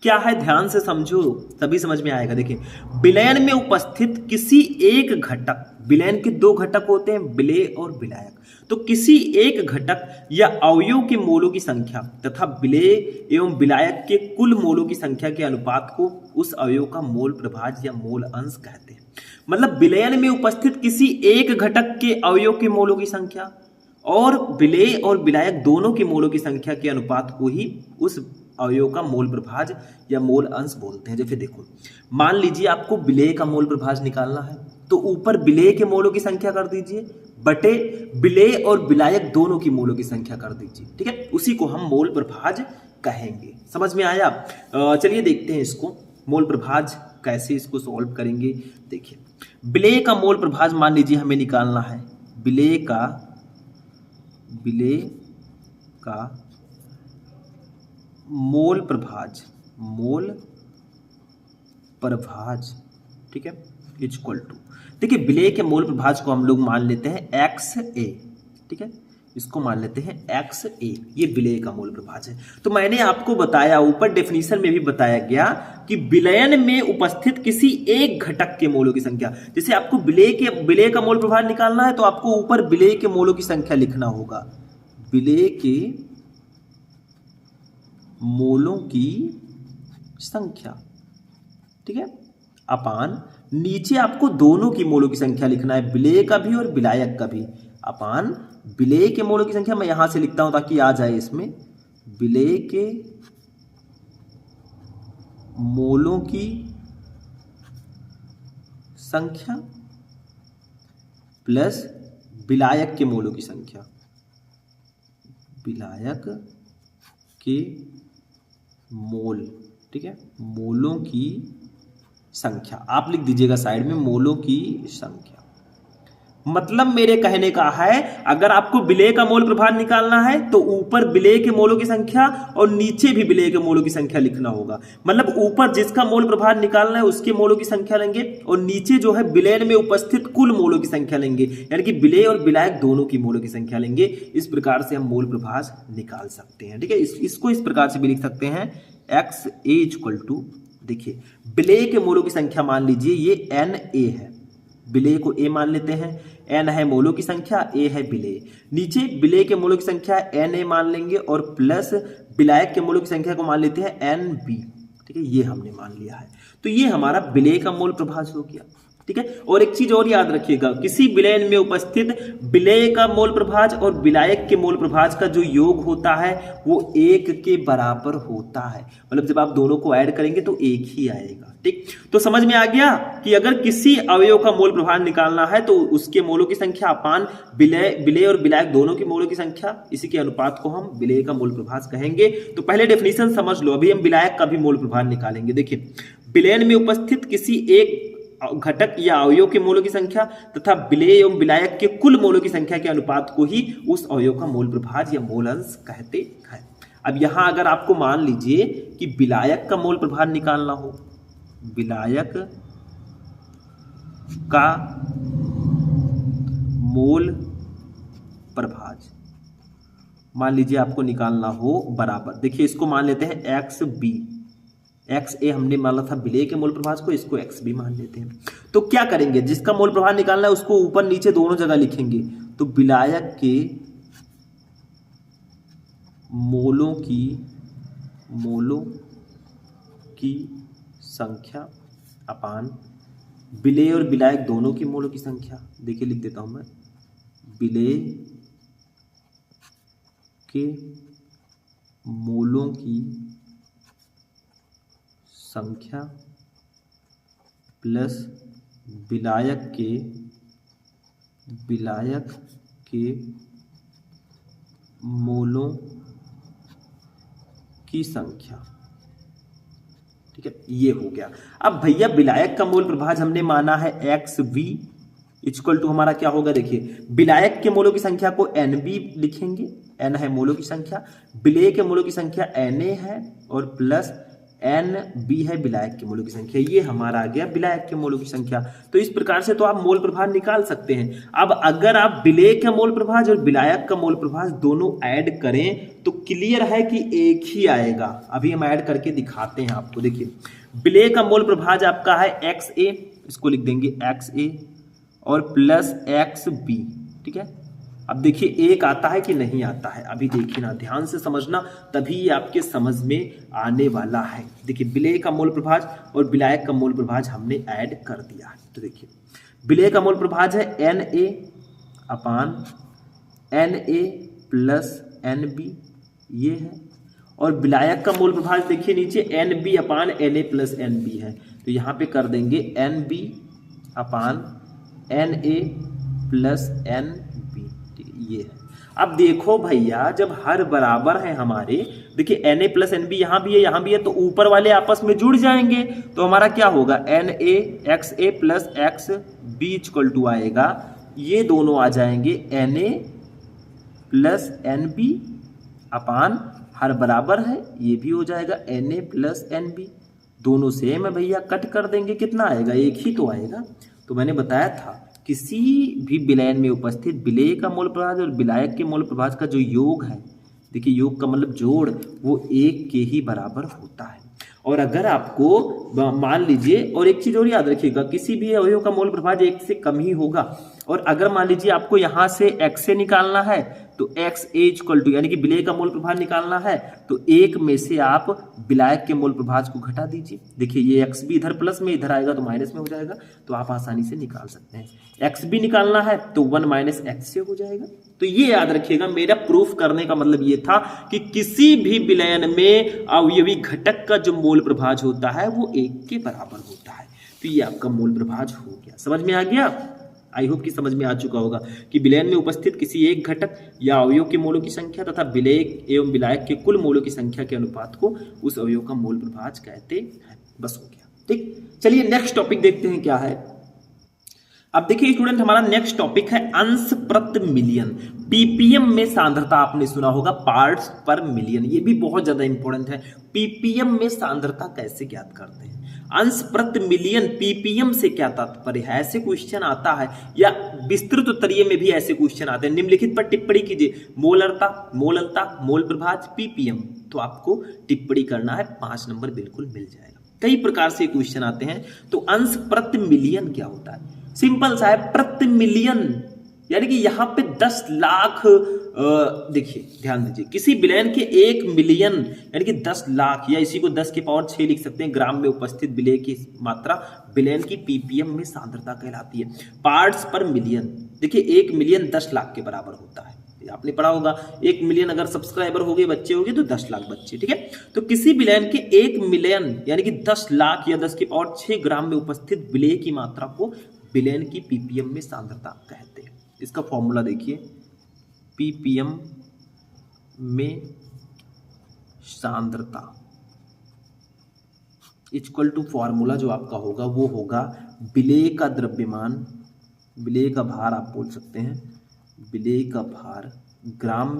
क्या है, ध्यान से समझो तभी समझ में आएगा। देखिए विलयन में उपस्थित किसी एक घटक, विलयन के 2 घटक होते हैं, विलेय और विलायक, तो किसी एक घटक या अवयव के मोलों की संख्या तथा विलेय एवं विलायक के कुल मोलों की संख्या के अनुपात को उस अवयव का मोल प्रभाज या मोल अंश कहते हैं। मतलब विलयन में उपस्थित किसी एक घटक के अवयव के मोलों की संख्या और विलेय और विलायक दोनों के मोलों की संख्या के अनुपात को ही उस अवयव का मोल प्रभाज या मोल अंश बोलते हैं। जैसे देखो मान लीजिए आपको विलेय का मोल प्रभाज निकालना है, तो ऊपर विलेय के मोलों की संख्या कर दीजिए बटे विलेय और विलायक दोनों की मोलों की संख्या कर दीजिए, ठीक है। उसी को हम मोल प्रभाज कहेंगे। समझ में आया? चलिए देखते हैं इसको मोल प्रभाज कैसे इसको सॉल्व करेंगे। देखिए विलेय का मोल प्रभाज मान लीजिए हमें निकालना है, विलेय का मोल प्रभाज, ठीक है, इक्वल टू, देखिए विलेय के मोल प्रभाज को हम लोग मान लेते हैं XA, ठीक है, इसको मान लेते हैं XA, ये विलय का मूल प्रभाज है। तो मैंने आपको बताया, ऊपर डेफिनेशन में भी बताया गया कि विलयन में उपस्थित किसी एक घटक के मोलों की संख्या, जैसे आपको विलय का मोल प्रभाज निकालना है तो आपको ऊपर विलय के मोलों की संख्या लिखना होगा, विलय के मोलों की संख्या, ठीक है, अपान नीचे आपको दोनों की मोलों की संख्या लिखना है, विलय का भी और विलायक का भी, अपान विलय के मोलों की संख्या मैं यहां से लिखता हूं ताकि आ जाए इसमें, विलय के मोलों की संख्या प्लस विलायक के मोलों की संख्या, विलायक के मोल, ठीक है, मोलों की संख्या आप लिख दीजिएगा साइड में, मोलों की संख्या। मतलब मेरे कहने का है अगर आपको विलय का मोल प्रभाज निकालना है तो ऊपर विलय के मोलों की संख्या और नीचे भी विलय के मोलों की संख्या लिखना होगा। मतलब ऊपर जिसका मोल प्रभाज निकालना है उसके मोलों की संख्या लेंगे और नीचे जो है विलयन में उपस्थित कुल मोलों की संख्या लेंगे, यानी कि विलय और विलायक दोनों की मोलों की संख्या लेंगे। इस प्रकार से हम मोल प्रभाज निकाल सकते हैं, ठीक है। इसको इस प्रकार से भी लिख सकते हैं, XA इक्वल टू, देखिए विलय के मोलों की संख्या मान लीजिए ये NA है, विलय को A मान लेते हैं, N है मोलों की संख्या, A है विलय, नीचे विलय के मोलों की संख्या NA मान लेंगे और प्लस विलायक के मोलों की संख्या को मान लेते हैं NB, ठीक है, ये हमने मान लिया है। तो ये हमारा विलय का मोल प्रभाज हो गया, ठीक है। और एक चीज और याद रखिएगा, किसी विलयन में उपस्थित विलय का मोल प्रभाज और विलायक के मोल प्रभाज का जो योग होता है वो 1 के बराबर होता है। मतलब जब आप दोनों को ऐड करेंगे तो 1 ही आएगा, ठीक। तो समझ में आ गया कि अगर किसी अवयव का मोल प्रभाज निकालना है तो उसके मोलों की संख्या अपान विलय और विलायक दोनों की मोलों की संख्या, इसी के अनुपात को हम विलय का मोल प्रभाज कहेंगे। तो पहले डेफिनेशन समझ लो, अभी हम विलायक का भी मोल प्रभाज निकालेंगे। देखिए विलयन में उपस्थित किसी एक घटक या अवयव के मोलों की संख्या तथा विलय एवं विलायक के कुल मोलों की संख्या के अनुपात को ही उस अवयव का मोल प्रभाज या मोल अंश कहते हैं। अब यहां अगर आपको मान लीजिए कि विलायक का मोल प्रभाज निकालना हो, विलायक का मोल प्रभाज मान लीजिए आपको निकालना हो बराबर, देखिए इसको मान लेते हैं XB, XA हमने माना था विलय के मोल प्रभाज को, इसको XB मान लेते हैं। तो क्या करेंगे, जिसका मोल प्रभाज निकालना है उसको ऊपर नीचे दोनों जगह लिखेंगे, तो विलायक के मोलों की संख्या अपान विलय और विलायक दोनों की मोलों की संख्या, देखिए लिख देता हूं मैं, विलय के मोलों की संख्या प्लस विलायक के मोलों की संख्या, ठीक है, ये हो गया। अब भैया विलायक का मोल प्रभाज हमने माना है XV इक्वल टू हमारा क्या होगा, देखिए विलायक के मोलों की संख्या को NB लिखेंगे, N है मोलों की संख्या, विलय के मोलों की संख्या NA है और प्लस NB है विलायक के मोलों की संख्या, ये हमारा आ गया विलायक के मोलों की संख्या। तो इस प्रकार से तो आप मोल प्रभाज निकाल सकते हैं। अब अगर आप विलय का मोल प्रभाज और विलायक का मोल प्रभाज दोनों ऐड करें तो क्लियर है कि एक ही आएगा। अभी हम ऐड करके दिखाते हैं आपको, देखिए विलय का मोल प्रभाज आपका है XA, इसको लिख देंगे XA और प्लस XB, ठीक है। अब देखिए एक आता है कि नहीं आता है, अभी देखिए ना, ध्यान से समझना, तभी ये आपके समझ में आने वाला है। देखिए विलय का मोल प्रभाज और विलायक का मोल प्रभाज हमने ऐड कर दिया है। तो देखिए विलय का मोल प्रभाज है NA अपान NA प्लस NB, ये है, और विलायक का मोल प्रभाज देखिए नीचे NB अपान NA प्लस NB है, तो यहाँ पे कर देंगे NB अपान NA प्लस NB, ये है। अब देखो भैया जब हर बराबर है हमारे, देखिए NA प्लस NB यहाँ भी है, तो ऊपर वाले आपस में जुड़ जाएंगे, तो हमारा क्या होगा NA XA plus XB equal to आएगा, ये दोनों आ जाएंगे NA प्लस NB अपान हर बराबर है, ये भी हो जाएगा NA प्लस NB, दोनों सेम है भैया, कट कर देंगे, कितना आएगा, एक ही तो आएगा। तो मैंने बताया था किसी भी विलयन में उपस्थित विलेय का मोल प्रभाज और विलायक के मोल प्रभाज का जो योग है, देखिए योग का मतलब जोड़, वो 1 के ही बराबर होता है। और अगर आपको मान लीजिए, और एक चीज और याद रखिएगा, किसी भी अवयव का मोल प्रभाज 1 से कम ही होगा। और अगर मान लीजिए आपको यहां से x से निकालना है तो x इक्वल टू, यानी कि विलेय का मोल प्रभाज निकालना है तो 1 में से आप विलायक के मोल प्रभाज को घटा दीजिए। देखिए ये x भी इधर प्लस में, इधर आएगा तो माइनस में हो जाएगा, तो आप आसानी से निकाल सकते हैं। x भी निकालना है तो 1 माइनस x से हो जाएगा। तो ये याद रखिएगा, मेरा प्रूफ करने का मतलब ये था कि किसी भी विलयन में अवयवी घटक का जो मोल प्रभाज होता है वो 1 के बराबर होता है। तो ये आपका मोल प्रभाज हो गया। समझ में आ गया? आई होप कि समझ में आ चुका होगा कि विलयन में उपस्थित किसी एक घटक या अवयव के मोलों की संख्या तथा विलेय एवं विलायक के कुल मोलों की संख्या के अनुपात को उस अवयव का मोल प्रभाज कहते हैं। बस हो गया। ठीक, चलिए नेक्स्ट टॉपिक देखते हैं क्या है। अब देखिए स्टूडेंट, हमारा नेक्स्ट टॉपिक है अंश प्रति मिलियन। पीपीएम में सांद्रता आपने सुना होगा, पार्ट्स पर मिलियन, ये भी बहुत ज्यादा इंपॉर्टेंट है। पीपीएम में सांद्रता कैसे ज्ञात करते हैं? अंश प्रति मिलियन पीपीएम से क्या तात्पर्य है? ऐसे क्वेश्चन आता है, या विस्तृत उत्तरीय में भी ऐसे क्वेश्चन आते हैं। निम्नलिखित पर टिप्पणी कीजिए। मोलरता, मोललता, मोल प्रभाज, पीपीएम। तो आपको टिप्पणी करना है, 5 नंबर बिल्कुल मिल जाएगा। कई प्रकार से क्वेश्चन आते हैं। तो अंश प्रति मिलियन क्या होता है? सिंपल सा है, प्रति मिलियन, यानी कि यहां पे 10 लाख। देखिए ध्यान दीजिए, किसी विलयन के 1 मिलियन यानी कि 10 लाख, या इसी को 10 की पावर 6 लिख सकते हैं, ग्राम में उपस्थित विलेय की मात्रा विलयन की पीपीएम में सांद्रता कहलाती है। पार्ट्स पर मिलियन, देखिए 1 मिलियन 10 लाख के बराबर होता है। आपने पढ़ा होगा, 1 मिलियन अगर सब्सक्राइबर हो गए, बच्चे हो गए, तो 10 लाख बच्चे। ठीक है, तो किसी विलयन के 1 मिलियन यानी कि 10 लाख या 10 की पावर 6 ग्राम में उपस्थित विलेय की मात्रा को विलयन की पीपीएम में सांद्रता कहते हैं। इसका फॉर्मूला देखिए, पीपीएम में सांद्रता इक्वल टू फॉर्मूला जो आपका होगा वो होगा विलेय का द्रव्यमान, विलेय का भार आप बोल सकते हैं, विलेय का भार ग्राम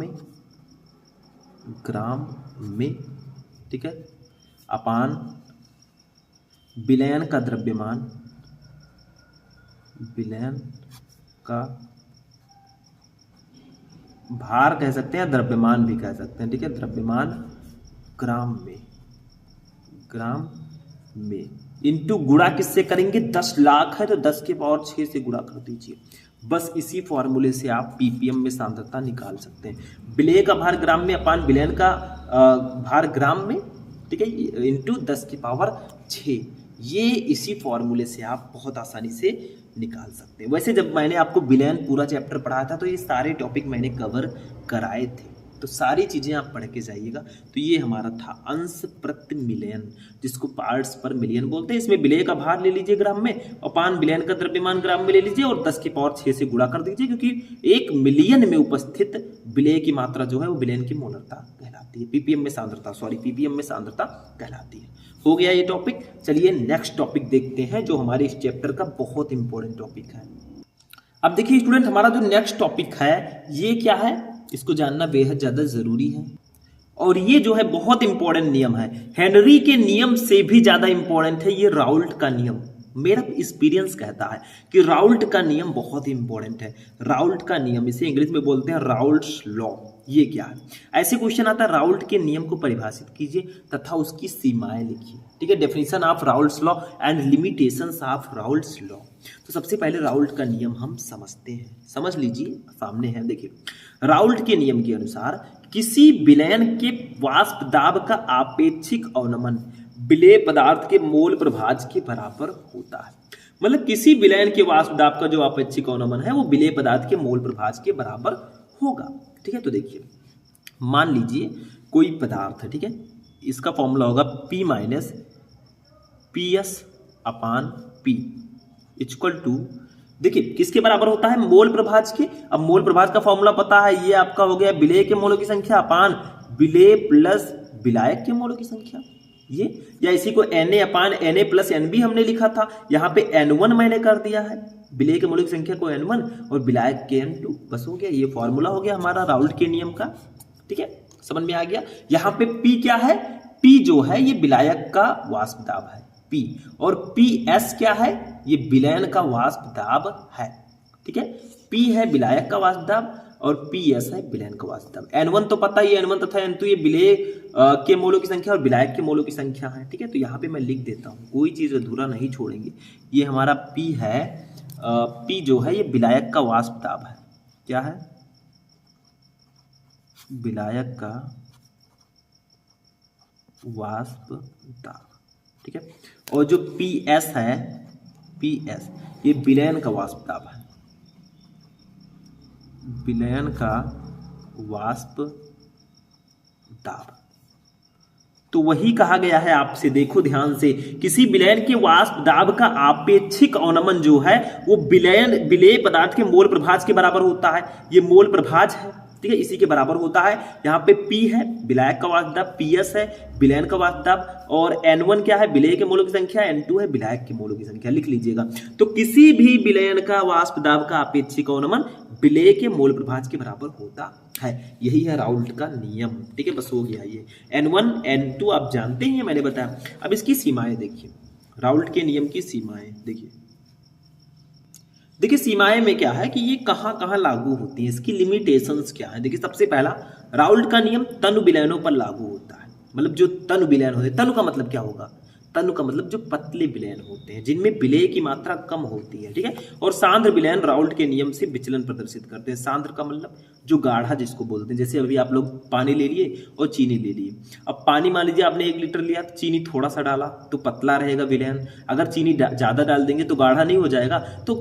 में, ठीक है, अपान विलयन का द्रव्यमान, विलयन का भार कह सकते हैं, द्रव्यमान भी कह सकते हैं। ठीक है, द्रव्यमान ग्राम में इंटू गुणा किससे करेंगे? 10 लाख है तो 10 की पावर 6 से गुणा कर दीजिए। बस इसी फॉर्मूले से आप पीपीएम में सांद्रता निकाल सकते हैं। विलेय का भार ग्राम में अपान विलयन का भार ग्राम में, ठीक है, इंटू 10 की पावर 6। ये इसी फॉर्मूले से आप बहुत आसानी से निकाल सकते हैं। वैसे जब मैंने आपको विलयन पूरा चैप्टर पढ़ाया था तो ये सारे टॉपिक मैंने कवर कराए थे, तो सारी चीजें आप पढ़ के जाइएगा। तो ये हमारा था अंश प्रति मिलियन, जिसको पार्ट्स पर मिलियन बोलते हैं। इसमें विलेय का भार ले लीजिए ग्राम में, अपान विलयन का द्रव्यमान ग्राम में ले लीजिए और 10 की पावर 6 से गुणा कर दीजिए, क्योंकि 1 मिलियन में उपस्थित विलेय की मात्रा जो है वो विलयन की मोलरता कहलाती है, पीपीएम में सांद्रता कहलाती है। हो गया ये टॉपिक। चलिए नेक्स्ट टॉपिक देखते हैं, जो हमारे इस चैप्टर का बहुत इंपॉर्टेंट टॉपिक है। अब देखिए स्टूडेंट, हमारा जो नेक्स्ट टॉपिक है ये क्या है, इसको जानना बेहद ज्यादा जरूरी है। और ये जो है बहुत इंपॉर्टेंट नियम है, हेनरी के नियम से भी ज्यादा इंपॉर्टेंट है ये राउल्ट का नियम। मेरा एक्सपीरियंस कहता है कि राउल्ट का नियम बहुत ही इंपॉर्टेंट है। राउल्ट का नियम, इसे इंग्लिश में बोलते हैं राउल्ट्स लॉ। ये क्या है? ऐसे क्वेश्चन आता है, राउल्ट के नियम को परिभाषित कीजिए तथा उसकी सीमाएं लिखिए। ठीक है, definition of Raoult's law and limitations of Raoult's law. तो सबसे पहले राउल्ट का नियम हम समझते हैं, समझ लीजिए, सामने है, देखिए। राउल्ट के नियम के अनुसार किसी विलयन के वाष्प दाब का आपेक्षिक अवनमन विलेय पदार्थ के मोल प्रभाज के बराबर होता है। मतलब किसी विलयन के वाष्प दाब का जो आपेक्षिक अवनमन है वो विलेय पदार्थ के मोल प्रभाज के बराबर होगा। ठीक है, तो देखिए मान लीजिए कोई पदार्थ है, ठीक है, इसका फॉर्मूला होगा P minus PS upon P equal to, देखिए किसके बराबर होता है? मोल प्रभाज के। अब मोल प्रभाज का फॉर्मूला पता है, ये आपका हो गया विलेय के मोलों की संख्या अपान विलेय प्लस विलायक के मोलों की संख्या। ये, या इसी को Na अपान Na प्लस Nb हमने लिखा था, यहाँ पे N1 मैंने कर दिया है, विलेय के मोलों की संख्या को N1 और विलायक के N2। बस हो गया, ये फॉर्मूला हो गया हमारा राउल्ट के नियम का। ठीक है, समझ में आ गया। यहाँ पे P क्या है? P जो है ये विलायक का वाष्प दाब है P, और PS क्या है? ये विलयन का वाष्प दाब है। ठीक है। P है विलायक का वाष्प दाब और PS है विलयन का वाष्प दाब। N1 तो पता ही है, N1 तथा N2 ये विलेय के मोलों की संख्या और विलायक के मोलों की संख्या है, ठीक है। तो यहाँ पे मैं लिख देता हूँ, कोई चीज़ अधूरा नहीं छोड़ेंगे। ये हमारा P है, P जो है ये विलायक का वाष्प दाब है। क्या है? विलायक का वाष्प दाब, ठीक है। और जो PS है, PS ये विलयन का वाष्प दाब है, विलयन का वाष्प दाब। तो वही कहा गया है आपसे, देखो ध्यान से, किसी विलयन के वाष्प दाब का आपेक्षिक अवनमन जो है वो विलेय पदार्थ के मोल प्रभाज के बराबर होता है। ये मोल प्रभाज है, ठीक है, इसी के बराबर होता है। यहाँ पे P है विलायक का वाष्प दाब, PS है विलयन का वाष्प दाब और N1 क्या है? विलेय के मोलों की संख्या, N2 है विलायक के मोलों की संख्या। लिख लीजिएगा। तो किसी भी विलयन का वाष्प दाब का आपेक्षिक अवनमन विलेय के मोल प्रभाज के बराबर होता है। यही है राउल्ट का नियम, ठीक है। बस हो गया ये। N1 N2 आप जानते ही हैं, मैंने बताया। अब इसकी सीमाएं देखिए, राउल्ट के नियम की सीमाएं देखिए। देखिए सीमाएं में क्या है कि ये कहाँ कहाँ लागू होती है, इसकी लिमिटेशंस क्या है। देखिए सबसे पहला, राउल्ट का नियम तनु विलयनों पर लागू होता है। मतलब जो तनु विलयन होते हैं, तनु का मतलब क्या होगा? तनु का मतलब जो पतले विलयन होते हैं, जिनमें विलेय की मात्रा कम होती है, ठीक है। और सांद्र विलयन राउल्ट के नियम से विचलन प्रदर्शित करते हैं। सांद्र का मतलब जो गाढ़ा जिसको बोलते हैं। जैसे अभी आप लोग पानी ले लिए और चीनी ले लिए। अब पानी मान लीजिए आपने 1 लीटर लिया, चीनी थोड़ा सा डाला तो पतला रहेगा विलयन। अगर चीनी ज़्यादा डाल देंगे तो गाढ़ा नहीं हो जाएगा। तो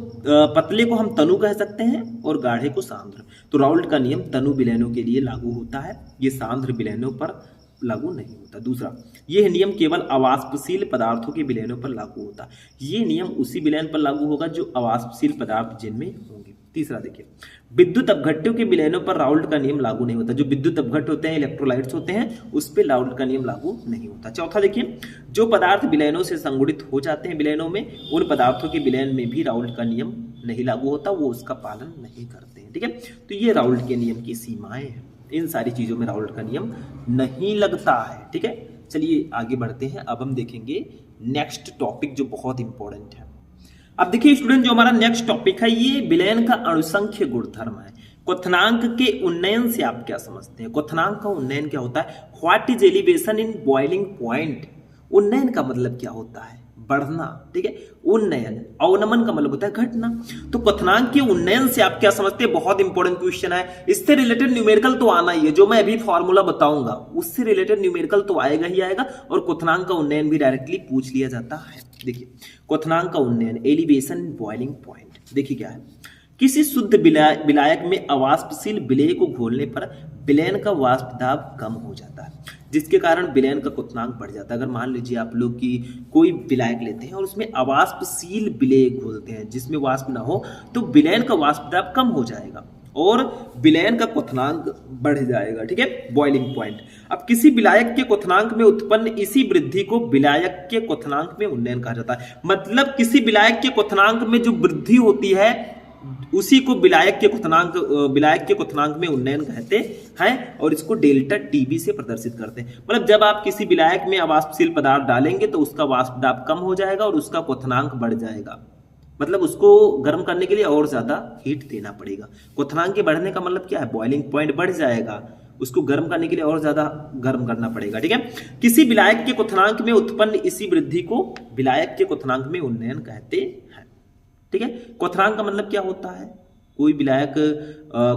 पतले को हम तनु कह सकते हैं और गाढ़े को सांद्र। तो राउल्ट का नियम तनु विलयनों के लिए लागू होता है, ये सांद्र विलयनों पर लागू नहीं होता। दूसरा, यह नियम केवल अवाष्पशील पदार्थों के विलयनों पर लागू होता है। ये नियम उसी विलयन पर लागू होगा जो अवाष्पशील पदार्थ जिनमें होंगे। तीसरा देखिए, विद्युत अपघट्यों के विलयनों पर राउल्ट का नियम लागू नहीं होता। जो विद्युत अपघट्य होते हैं, इलेक्ट्रोलाइट्स होते हैं, उस पर राउल्ट का नियम लागू नहीं होता। चौथा देखिए, जो पदार्थ विलयनों से संगुणित हो जाते हैं विलयनों में, उन पदार्थों के विलयन में भी राउल्ट का नियम नहीं लागू होता, वो उसका पालन नहीं करते हैं, ठीक है। तो ये राउल्ट के नियम की सीमाएं हैं। इन सारी चीजों में राउल्ट का नियम नहीं लगता है, ठीक है। चलिए आगे बढ़ते हैं। अब हम देखेंगे नेक्स्ट टॉपिक जो बहुत इंपॉर्टेंट है। अब देखिए स्टूडेंट, जो हमारा नेक्स्ट टॉपिक है ये विलयन का अणुसंख्य गुणधर्म है। क्वथनांक के उन्नयन से आप क्या समझते हैं? क्वथनांक का उन्नयन क्या होता है? What is elevation in boiling point? उन्नयन का मतलब क्या होता है? बढ़ना, ठीक है। उन्नयन, अवनमन का मतलब होता है घटना। तो क्वथनांक के उन्नयन से आप क्या समझते हैं? बहुत इंपॉर्टेंट क्वेश्चन है। इससे रिलेटेड न्यूमेरिकल तो आना ही है, जो मैं अभी फॉर्मूला बताऊंगा उससे रिलेटेड न्यूमेरिकल तो आएगा ही आएगा, और क्वथनांक का उन्नयन भी डायरेक्टली पूछ लिया जाता है। देखिए क्वथनांक का उन्नयन, एलिवेशन इन बॉइलिंग पॉइंट। देखिए क्या है, किसी शुद्ध विलायक में अवाष्पशील विलेय को घोलने पर विलयन का वाष्प दाब कम हो जाता है, जिसके कारण विलयन का क्वथनांक बढ़ जाता है। अगर मान लीजिए आप लोग की कोई विलायक लेते हैं और उसमें अवाष्पशील विलेय घोलते हैं जिसमें वाष्प ना हो, तो विलयन का वाष्प दाब कम हो जाएगा और विलयन का क्वथनांक बढ़ जाएगा, ठीक है, बॉइलिंग पॉइंट। अब किसी विलायक के क्वथनांक में उत्पन्न इसी वृद्धि को विलायक के क्वथनांक में उन्नयन कहा जाता है। मतलब किसी विलायक के क्वथनांक में जो वृद्धि होती है उसी को विलायक के क्वथनांक में उन्नयन कहते हैं, और इसको डेल्टा टीबी से प्रदर्शित करते हैं। मतलब जब आप किसी विलायक में अवाष्पशील पदार्थ डालेंगे तो उसका वाष्प दाब कम हो जाएगा और उसका क्वथनांक बढ़ जाएगा। मतलब उसको गर्म करने के लिए और ज्यादा हीट देना पड़ेगा। क्वथनांक के बढ़ने का मतलब क्या है? बॉइलिंग पॉइंट बढ़ जाएगा, उसको गर्म करने के लिए और ज्यादा गर्म करना पड़ेगा, ठीक है। किसी विलायक के क्वथनांक में उत्पन्न इसी वृद्धि को विलायक के क्वथनांक में उन्नयन कहते हैं, ठीक है। क्वथनांक का मतलब क्या होता है? कोई विलायक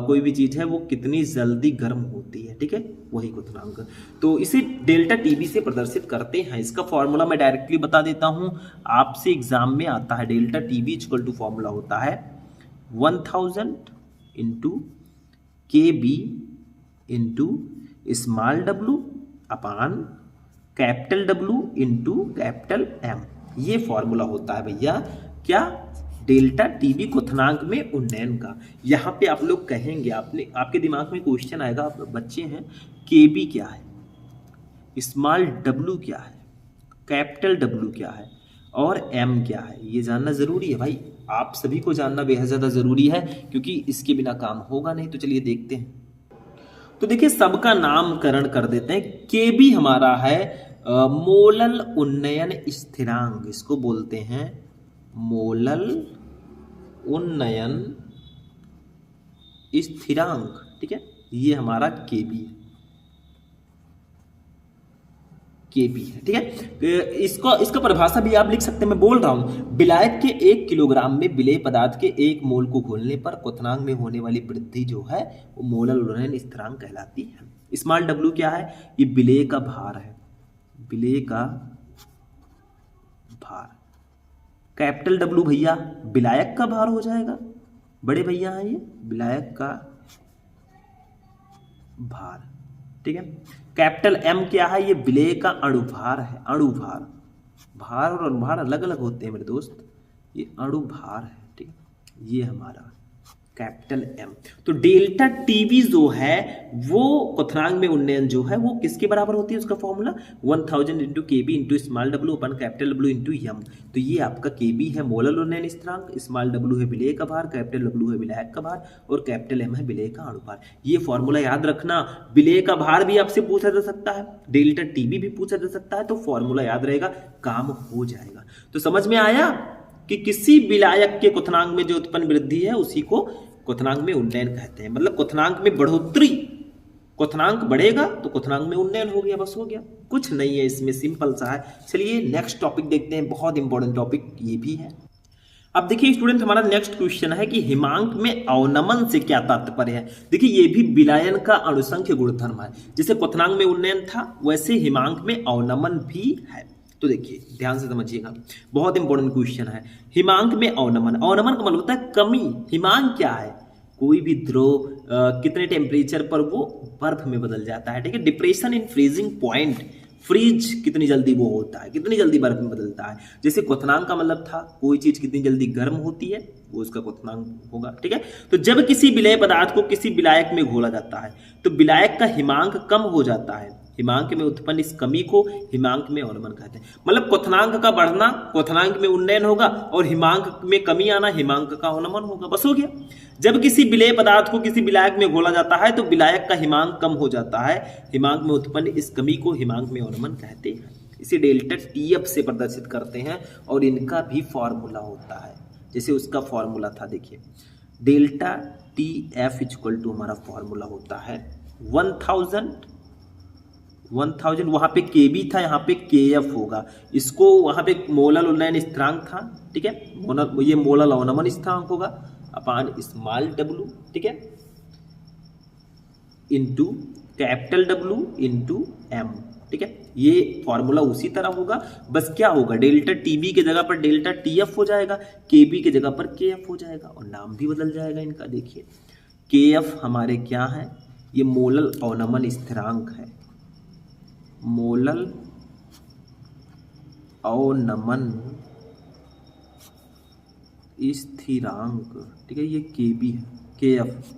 कोई भी चीज है वो कितनी जल्दी गर्म होती है, ठीक है, वही क्वथनांक। तो इसे डेल्टा टीबी से प्रदर्शित करते हैं। इसका फॉर्मूला मैं डायरेक्टली बता देता हूं, आपसे एग्जाम में आता है। Delta T B equal to formula होता है 1000 into KB into small w upon capital W into capital M। ये फॉर्मूला होता है भैया क्या? डेल्टा टीबी क्वथनांक में उन्नयन का। यहाँ पे आप लोग कहेंगे, आपके दिमाग में क्वेश्चन आएगा, आप बच्चे हैं, केबी क्या है, स्मॉल w क्या है, कैपिटल W क्या है और M क्या है, ये जानना जरूरी है भाई। आप सभी को जानना बेहद ज्यादा जरूरी है क्योंकि इसके बिना काम होगा नहीं। तो चलिए देखते हैं। तो देखिए सबका नामकरण कर देते हैं। केबी हमारा है मोलल उन्नयन स्थिरांक, इसको बोलते हैं मोलल उन्नयन स्थिरांक, ठीक है, ये हमारा केबी है, केबी है, ठीक है। इसका परिभाषा भी आप लिख सकते हैं, मैं बोल रहा हूं, विलायक के 1 किलोग्राम में विलेय पदार्थ के 1 मोल को घोलने पर क्वथनांक में होने वाली वृद्धि जो है वो मोलल उन्नयन स्थिरांक कहलाती है। स्मॉल डब्ल्यू क्या है? ये विलेय का भार है, विलेय का भार। कैपिटल डब्ल्यू भैया विलायक का भार हो जाएगा, बड़े भैया हैं ये, विलायक का भार, ठीक है। कैपिटल एम क्या है? ये विलेय का अणुभार है, अणुभार। भार और अणुभार अलग अलग होते हैं मेरे दोस्त, ये अणुभार है, ठीक है, ये हमारा कैपिटल एम। तो डेल्टा टीवी जो है वो क्वथनांक में उन्नयन जो है वो किसके बराबर होती है? उसका फॉर्मूला 1000 इंटू केबी इंटू स्मॉल डब्ल्यू अपन कैपिटल डब्ल्यू इंटू एम। तो ये आपका केबी है मोलल उन्नयन स्थिरांक, स्मॉल डब्ल्यू है विलेय का भार, कैपिटल डब्ल्यू है विलायक का भार और कैपिटल एम है विलेय का अणुभार। ये फॉर्मूला याद रखना। विलेय का भार भी आपसे पूछा जा सकता है, डेल्टा टीवी भी पूछा जा सकता है, तो फॉर्मूला याद रहेगा, काम हो जाएगा। तो समझ में आया कि किसी विलायक के क्वथनांक में जो उत्पन्न वृद्धि है उसी को क्वथनांक में उन्नयन कहते हैं। मतलब क्वथनांक में बढ़ोतरी, क्वथनांक बढ़ेगा तो क्वथनांक में उन्नयन हो गया, बस हो गया, कुछ नहीं है इसमें, सिंपल सा है। चलिए नेक्स्ट टॉपिक देखते हैं, बहुत इंपॉर्टेंट टॉपिक ये भी है। अब देखिए स्टूडेंट, हमारा नेक्स्ट क्वेश्चन है कि हिमांक में अवनमन से क्या तात्पर्य है। देखिए ये भी विलायन का अणुसंख्य गुणधर्म है, जैसे क्वथनांक में उन्नयन था वैसे हिमांक में अवनमन भी है। तो देखिए ध्यान से समझिएगा, बहुत इंपॉर्टेंट क्वेश्चन है। हिमांक में अवनमन, अवनमन का मतलब होता है कमी। हिमांक क्या है? कोई भी द्रव कितने टेम्परेचर पर वो बर्फ में बदल जाता है, ठीक है। Depression in freezing point, freeze कितनी जल्दी वो होता है, कितनी जल्दी बर्फ में बदलता है। जैसे क्वथनांक का मतलब था कोई चीज कितनी जल्दी गर्म होती है, वो उसका क्वथनांक होगा, ठीक है। तो जब किसी विलेय पदार्थ को किसी विलायक में घोला जाता है तो विलायक का हिमांक कम हो जाता है। हिमांक में उत्पन्न इस कमी को हिमांक में अवनमन कहते हैं। मतलब क्वथनांक का बढ़ना क्वथनांक में उन्नयन होगा और हिमांक में कमी आना हिमांक का अवनमन होगा, बस हो गया। जब किसी विलेय पदार्थ को किसी विलायक में घोला जाता है तो विलायक का हिमांक कम हो जाता है, हिमांक में उत्पन्न इस कमी को हिमांक में अवनमन कहते हैं। इसे डेल्टा टीएफ से प्रदर्शित करते हैं और इनका भी फॉर्मूला होता है। जैसे उसका फॉर्मूला था, देखिए डेल्टा टीएफ इक्वल टू हमारा फॉर्मूला होता है 1000 वहां पे केबी था, यहाँ पे केएफ होगा। इसको वहां पे मोलल उन्नयन स्थिरांक था, ठीक है, ये मोलल अवनमन स्थिरांक होगा अपान स्मॉल डब्ल्यू, ठीक है, into capital W into M, ठीक है। ये फॉर्मूला उसी तरह होगा, बस क्या होगा, डेल्टा टीबी के जगह पर डेल्टा टीएफ हो जाएगा, केबी के जगह पर केएफ हो जाएगा और नाम भी बदल जाएगा इनका। देखिए केएफ हमारे क्या है, ये मोलल अवनमन स्थिरांक है, मोलल अवनमन स्थिरांक, ठीक है, ये केबी है, केएफ।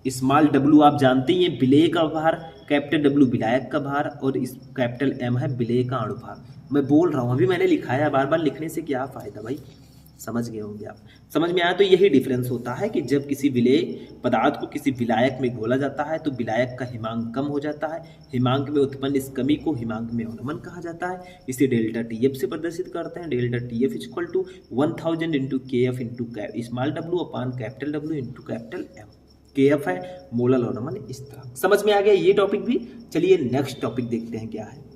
स्मॉल डब्ल्यू आप जानते ही हैं विलेय का भार, कैपिटल डब्ल्यू विलायक का भार और इस कैपिटल एम है विलेय का अणुभार। मैं बोल रहा हूं, अभी मैंने लिखाया, बार बार लिखने से क्या फायदा भाई, समझ गए होंगे आप। समझ में आया? तो यही डिफरेंस होता है कि जब किसी विलेय पदार्थ को किसी विलायक में घोला जाता है तो विलायक का हिमांक कम हो जाता है, हिमांक में उत्पन्न इस कमी को हिमांक में अवनमन कहा जाता है। इसे डेल्टा टीएफ से प्रदर्शित करते हैं, delta TF equal to 1000 into KF into small W upon capital W into capital M. KF है मोलल अवनमन स्थिरांक। समझ में आ गया ये टॉपिक भी। चलिए नेक्स्ट टॉपिक देखते हैं क्या है।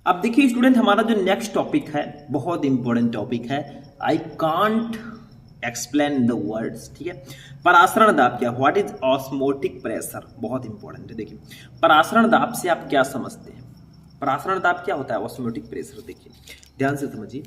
अब देखिए स्टूडेंट, हमारा जो नेक्स्ट टॉपिक है बहुत इंपॉर्टेंट टॉपिक है, I can't explain the words, ठीक है। परासरण दाब क्या, व्हाट इज ऑस्मोटिक प्रेशर, बहुत इंपॉर्टेंट है। देखिए परासरण दाब से आप क्या समझते हैं, परासरण दाब क्या होता है, ऑस्मोटिक प्रेशर। देखिए ध्यान से समझिए,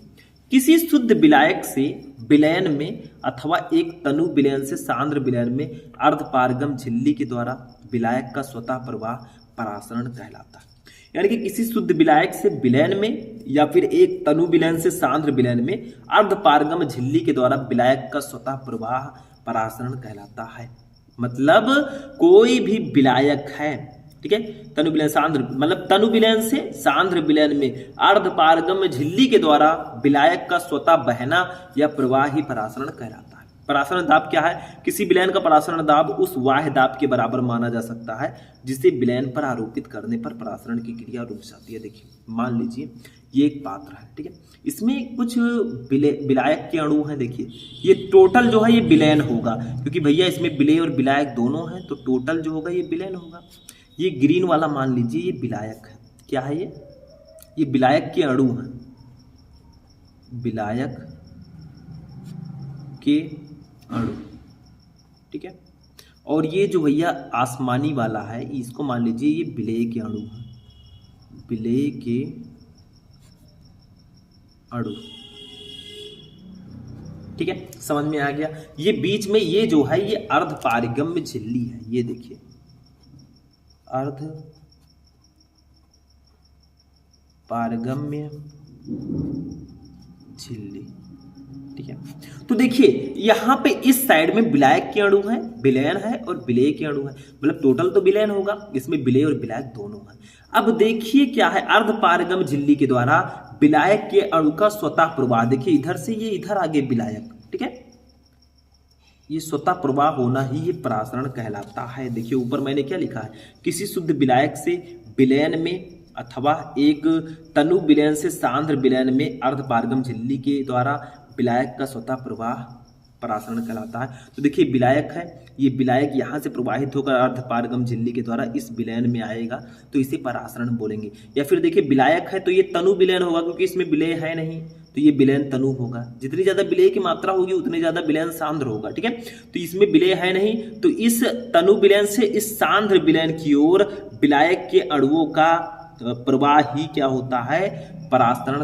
किसी शुद्ध विलायक से विलयन में अथवा एक तनु विलयन से सांद्र विलयन में अर्धपारगम झिल्ली के द्वारा विलायक का स्वतः प्रवाह परासरण कहलाता है। यानी कि किसी शुद्ध विलायक से विलयन में या फिर एक तनु विलयन से सांद्र विलयन में अर्धपारगम झिल्ली के द्वारा विलायक का स्वतः प्रवाह परासरण कहलाता है। मतलब कोई भी विलायक है, ठीक है, तनु विलयन सांद्र, मतलब तनु विलयन से सांद्र विलयन में अर्धपारगम झिल्ली के द्वारा विलायक का स्वतः बहना या प्रवाह ही परासरण कहलाता है। परासरण दाब क्या है? किसी विलयन का परासरण दाब उस बाह्य दाब के बराबर माना जा सकता है जिसे विलयन पर आरोपित करने पर परासरण की क्रिया रुक जाती है। देखिए मान लीजिए ये एक पात्र है, ठीक है, इसमें कुछ विलायक के अणु हैं। देखिए ये टोटल जो है ये विलयन होगा, क्योंकि भैया इसमें विलेय और विलायक दोनों हैं, तो टोटल जो होगा ये विलयन होगा। ये ग्रीन वाला मान लीजिए ये विलायक है। क्या है ये विलायक के अणु हैं, विलायक के अणु, ठीक है। और ये जो भैया आसमानी वाला है इसको मान लीजिए ये विलेय के अणु है, विलेय के अणु, ठीक है, समझ में आ गया। ये बीच में ये जो है ये अर्ध पारगम्य झिल्ली है, ये देखिए अर्ध पारगम्य झिल्ली, ठीक है। तो देखिए यहां पे इस साइड में विलायक के अणु है, विलयन है और विलेय के अणु है, मतलब टोटल तो विलयन होगा, इसमें विलेय और विलायक दोनों है। अब देखिए क्या है, अर्ध पारगम्य झिल्ली के द्वारा विलायक के अणु का स्वतः प्रवाह, देखिए इधर से ये इधर आगे विलायक, ठीक है, ये स्वतः प्रवाह होना ही ये परासरण कहलाता है। देखिए ऊपर मैंने क्या लिखा है, किसी शुद्ध विलायक से विलयन में अथवा एक तनु विलयन से सांद्र विलयन में अर्ध पारगम्य झिल्ली के द्वारा विलायक का स्वतः प्रवाह परासरण कहलाता है। तो देखिए विलायक है, ये विलायक यहाँ से प्रवाहित होकर अर्ध पारगम्य झिल्ली के द्वारा इस विलयन में आएगा, तो इसे परासरण बोलेंगे। या फिर देखिए विलायक है तो ये तनु विलयन होगा, क्योंकि इसमें विलेय है नहीं, तो ये विलयन तनु होगा। जितनी ज्यादा विलेय की मात्रा होगी उतनी ज्यादा विलयन सांद्र होगा, ठीक है। तो इसमें विलेय है नहीं, तो इस तनु विलयन से इस सांद्र विलयन की ओर विलायक के अणुओं का प्रवाह ही क्या होता है, परासरण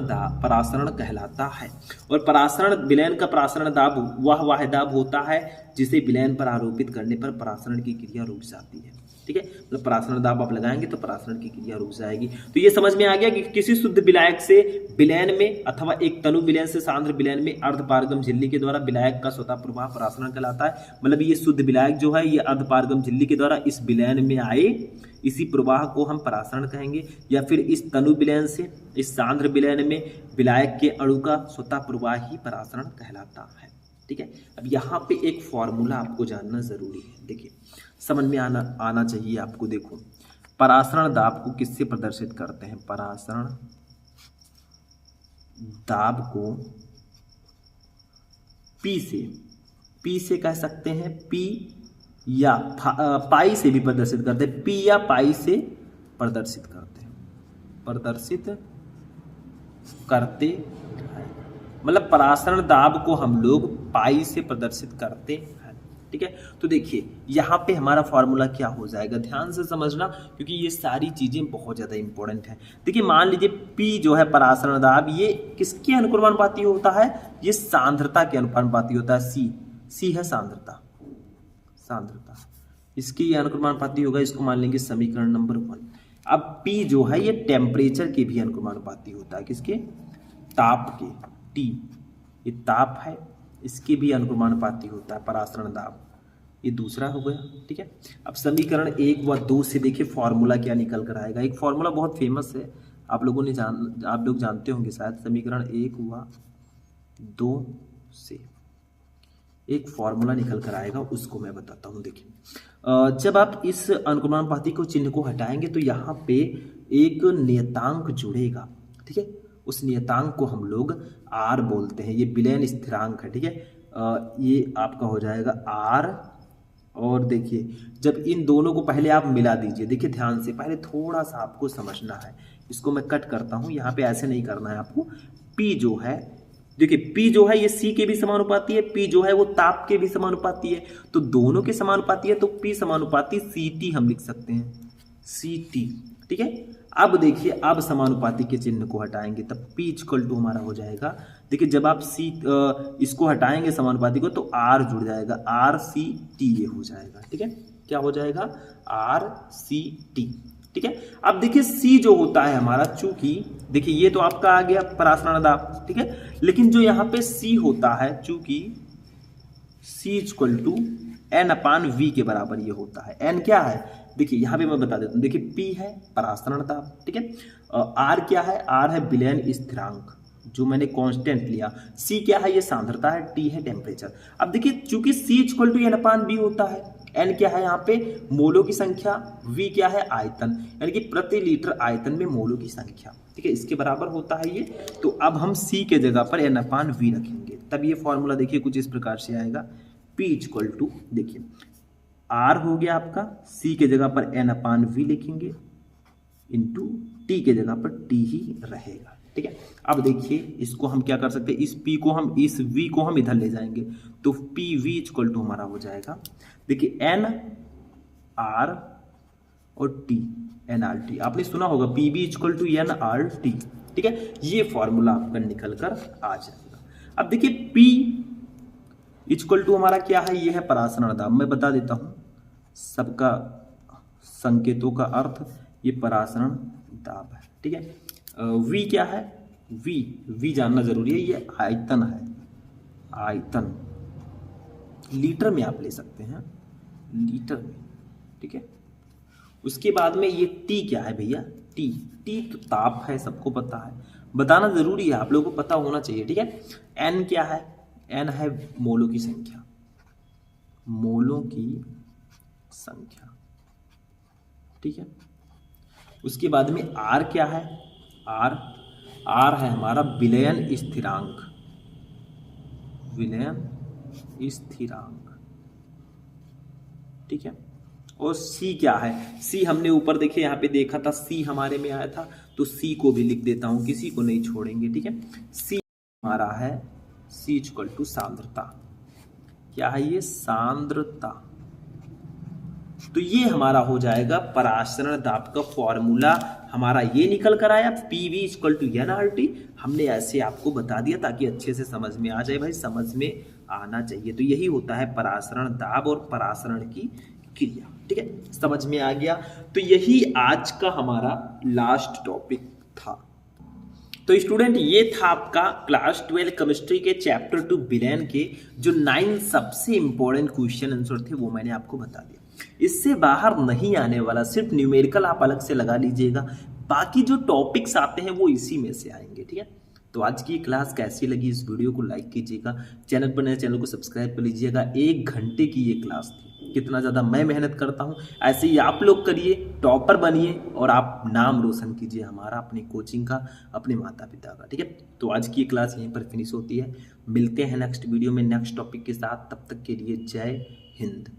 कहलाता है। और परासरण विलयन का परासरण दाब वह वाह्य दाब होता है जिसे विलयन पर आरोपित करने पर परासरण की क्रिया रुक जाती है, ठीक है। मतलब परासरण दाब आप लगाएंगे तो परासरण की क्रिया रुक जाएगी। तो ये समझ में आ गया कि किसी शुद्ध विलायक से विलयन में अथवा एक तनु विलयन से सांद्र विलयन में अर्ध पारगम्य झिल्ली के द्वारा विलायक का स्वतः प्रवाह परासरण कहलाता है। मतलब ये शुद्ध विलायक जो है ये अर्ध पारगम्य झिल्ली के द्वारा इस विलयन में आए, इसी प्रवाह को हम परासरण कहेंगे। या फिर इस तनु विलयन से इस सांद्र विलयन में विलायक के अणु का स्वतः प्रवाह ही परासरण कहलाता है, ठीक है। अब यहाँ पे एक फॉर्मूला आपको जानना जरूरी है, देखिए समझ में आना चाहिए आपको। देखो परासरण दाब को किससे प्रदर्शित करते हैं, परासरण दाब को P से कह सकते हैं, P या पाई से भी प्रदर्शित करते हैं, P या पाई से प्रदर्शित करते हैं, मतलब परासरण दाब को हम लोग पाई से प्रदर्शित करते हैं, ठीक है। तो देखिए यहाँ पे हमारा फॉर्मूला क्या हो जाएगा, ध्यान से समझना क्योंकि ये सारी चीजें बहुत ज्यादा इंपॉर्टेंट है। देखिए मान लीजिए P जो है परासरण दाब, ये किसके अनुपाती होता है, ये सांद्रता के अनुपाती होता है। C है सांद्रता, इसके ये अनुपाती होगा, इसको मान लेंगे समीकरण नंबर 1। अब P जो है ये टेम्परेचर के भी अनुपाती होता है, किसके, ताप के, T ये ताप है, इसके भी अनुपाती होता है परासरण दाब, ये दूसरा हो गया, ठीक है। अब समीकरण 1 व 2 से देखिए फॉर्मूला क्या निकल कर आएगा। एक फॉर्मूला बहुत फेमस है, आप लोग जानते होंगे शायद। समीकरण 1 व 2 से एक फॉर्मूला निकल कर आएगा, उसको मैं बताता हूँ। देखिए जब आप इस अनुपाती को चिन्ह को हटाएंगे तो यहाँ पे एक नियतांक जुड़ेगा, ठीक है। उस नियतांक को हम लोग R बोलते हैं, ये विलयन स्थिरांक है, ठीक है। ये आपका हो जाएगा R। और देखिए जब इन दोनों को पहले आप मिला दीजिए, देखिए ध्यान से, पहले थोड़ा सा आपको समझना है, इसको मैं कट करता हूँ, यहाँ पे ऐसे नहीं करना है आपको। P जो है, देखिए P जो है ये C के भी समानुपाती है, P जो है वो ताप के भी समानुपाती है, तो दोनों के समानुपाती है, तो P समानुपाती CT हम लिख सकते हैं, CT, ठीक है। अब देखिए अब समानुपाती के चिन्ह को हटाएंगे तब P इक्वल टू हमारा हो जाएगा, देखिए जब आप इसको हटाएंगे समानुपाती को तो R जुड़ जाएगा, RCT ये हो जाएगा, ठीक है। क्या हो जाएगा, RCT, ठीक है। अब देखिए C जो होता है हमारा, चूंकि देखिए ये तो आपका आ गया परासरण दाब, ठीक है, लेकिन जो यहाँ पे C होता है, चूंकि C इक्वल टू N/V के बराबर ये होता है। N क्या है, देखिए यहाँ पे मैं बता देता हूँ, देखिए P है परासरण दाब, ठीक है। R क्या है, R है विलयन स्थिरांक, जो मैंने कांस्टेंट लिया। C क्या है, ये सांद्रता है, T है टेम्परेचर। अब देखिए चूंकि C इक्वल टू N/V होता है, N क्या है यहाँ पे मोलों की संख्या, V क्या है आयतन, यानी कि प्रति लीटर आयतन में मोलों की संख्या, ठीक है, इसके बराबर होता है ये। तो अब हम C के जगह पर N/V रखेंगे, तब ये फॉर्मूला देखिए कुछ इस प्रकार से आएगा। P इक्वल टू देखिए R हो गया आपका, C के जगह पर N/V लिखेंगे, इंटू T के जगह पर T ही रहेगा, ठीक है। अब देखिए इसको हम क्या कर सकते हैं, इस P को हम, इस V को हम इधर ले जाएंगे, तो PV इक्वल टू हमारा हो जाएगा, देखिए N R और T NRT, आपने सुना होगा PV इक्वल टू NRT, ठीक है, ये फॉर्मूला आपका निकल कर आ जाएगा। अब देखिए P इक्वल टू हमारा क्या है, ये है परासरण दाब। मैं बता देता हूं सबका संकेतों का अर्थ, ये परासरण दाब है, ठीक है। V क्या है, V जानना जरूरी है, ये आयतन है, आयतन लीटर में आप ले सकते हैं, लीटर में, ठीक है। उसके बाद में ये T क्या है भैया, T तो ताप है, सबको पता है, बताना जरूरी है, आप लोगों को पता होना चाहिए, ठीक है। N क्या है, N है मोलों की संख्या, मोलों की संख्या, ठीक है। उसके बाद में R क्या है, R है हमारा विलयन स्थिरांक, विलयन स्थिरांक, ठीक है। और C क्या है, C हमने ऊपर देखे यहाँ पे देखा था, C हमारे में आया था, तो C को भी लिख देता हूं, किसी को नहीं छोड़ेंगे, ठीक है। C हमारा है, C इक्वल टू सांद्रता, क्या है ये सांद्रता, तो ये हमारा हो जाएगा परासरण दाब का फॉर्मूला हमारा ये निकल कर आया, PV इक्वल टू NRT। हमने ऐसे आपको बता दिया ताकि अच्छे से समझ में आ जाए, भाई समझ में आना चाहिए। तो यही होता है परासरण दाब और परासरण की क्रिया, ठीक है, समझ में आ गया। तो यही आज का हमारा लास्ट टॉपिक था। तो स्टूडेंट ये था आपका क्लास 12 केमिस्ट्री के चैप्टर 2 विलयन के जो 9 सबसे इंपॉर्टेंट क्वेश्चन आंसर थे, वो मैंने आपको बता दिया। इससे बाहर नहीं आने वाला, सिर्फ न्यूमेरिकल आप अलग से लगा लीजिएगा, बाकी जो टॉपिक्स आते हैं वो इसी में से आएंगे, ठीक है। तो आज की क्लास कैसी लगी, इस वीडियो को लाइक कीजिएगा, चैनल पर नए चैनल को सब्सक्राइब कर लीजिएगा। 1 घंटे की ये क्लास थी, कितना ज़्यादा मैं मेहनत करता हूँ, ऐसे ही आप लोग करिए, टॉपर बनिए और आप नाम रोशन कीजिए हमारा, अपनी कोचिंग का, अपने माता पिता का, ठीक है। तो आज की क्लास यहीं पर फिनिश होती है, मिलते हैं नेक्स्ट वीडियो में नेक्स्ट टॉपिक के साथ, तब तक के लिए जय हिंद।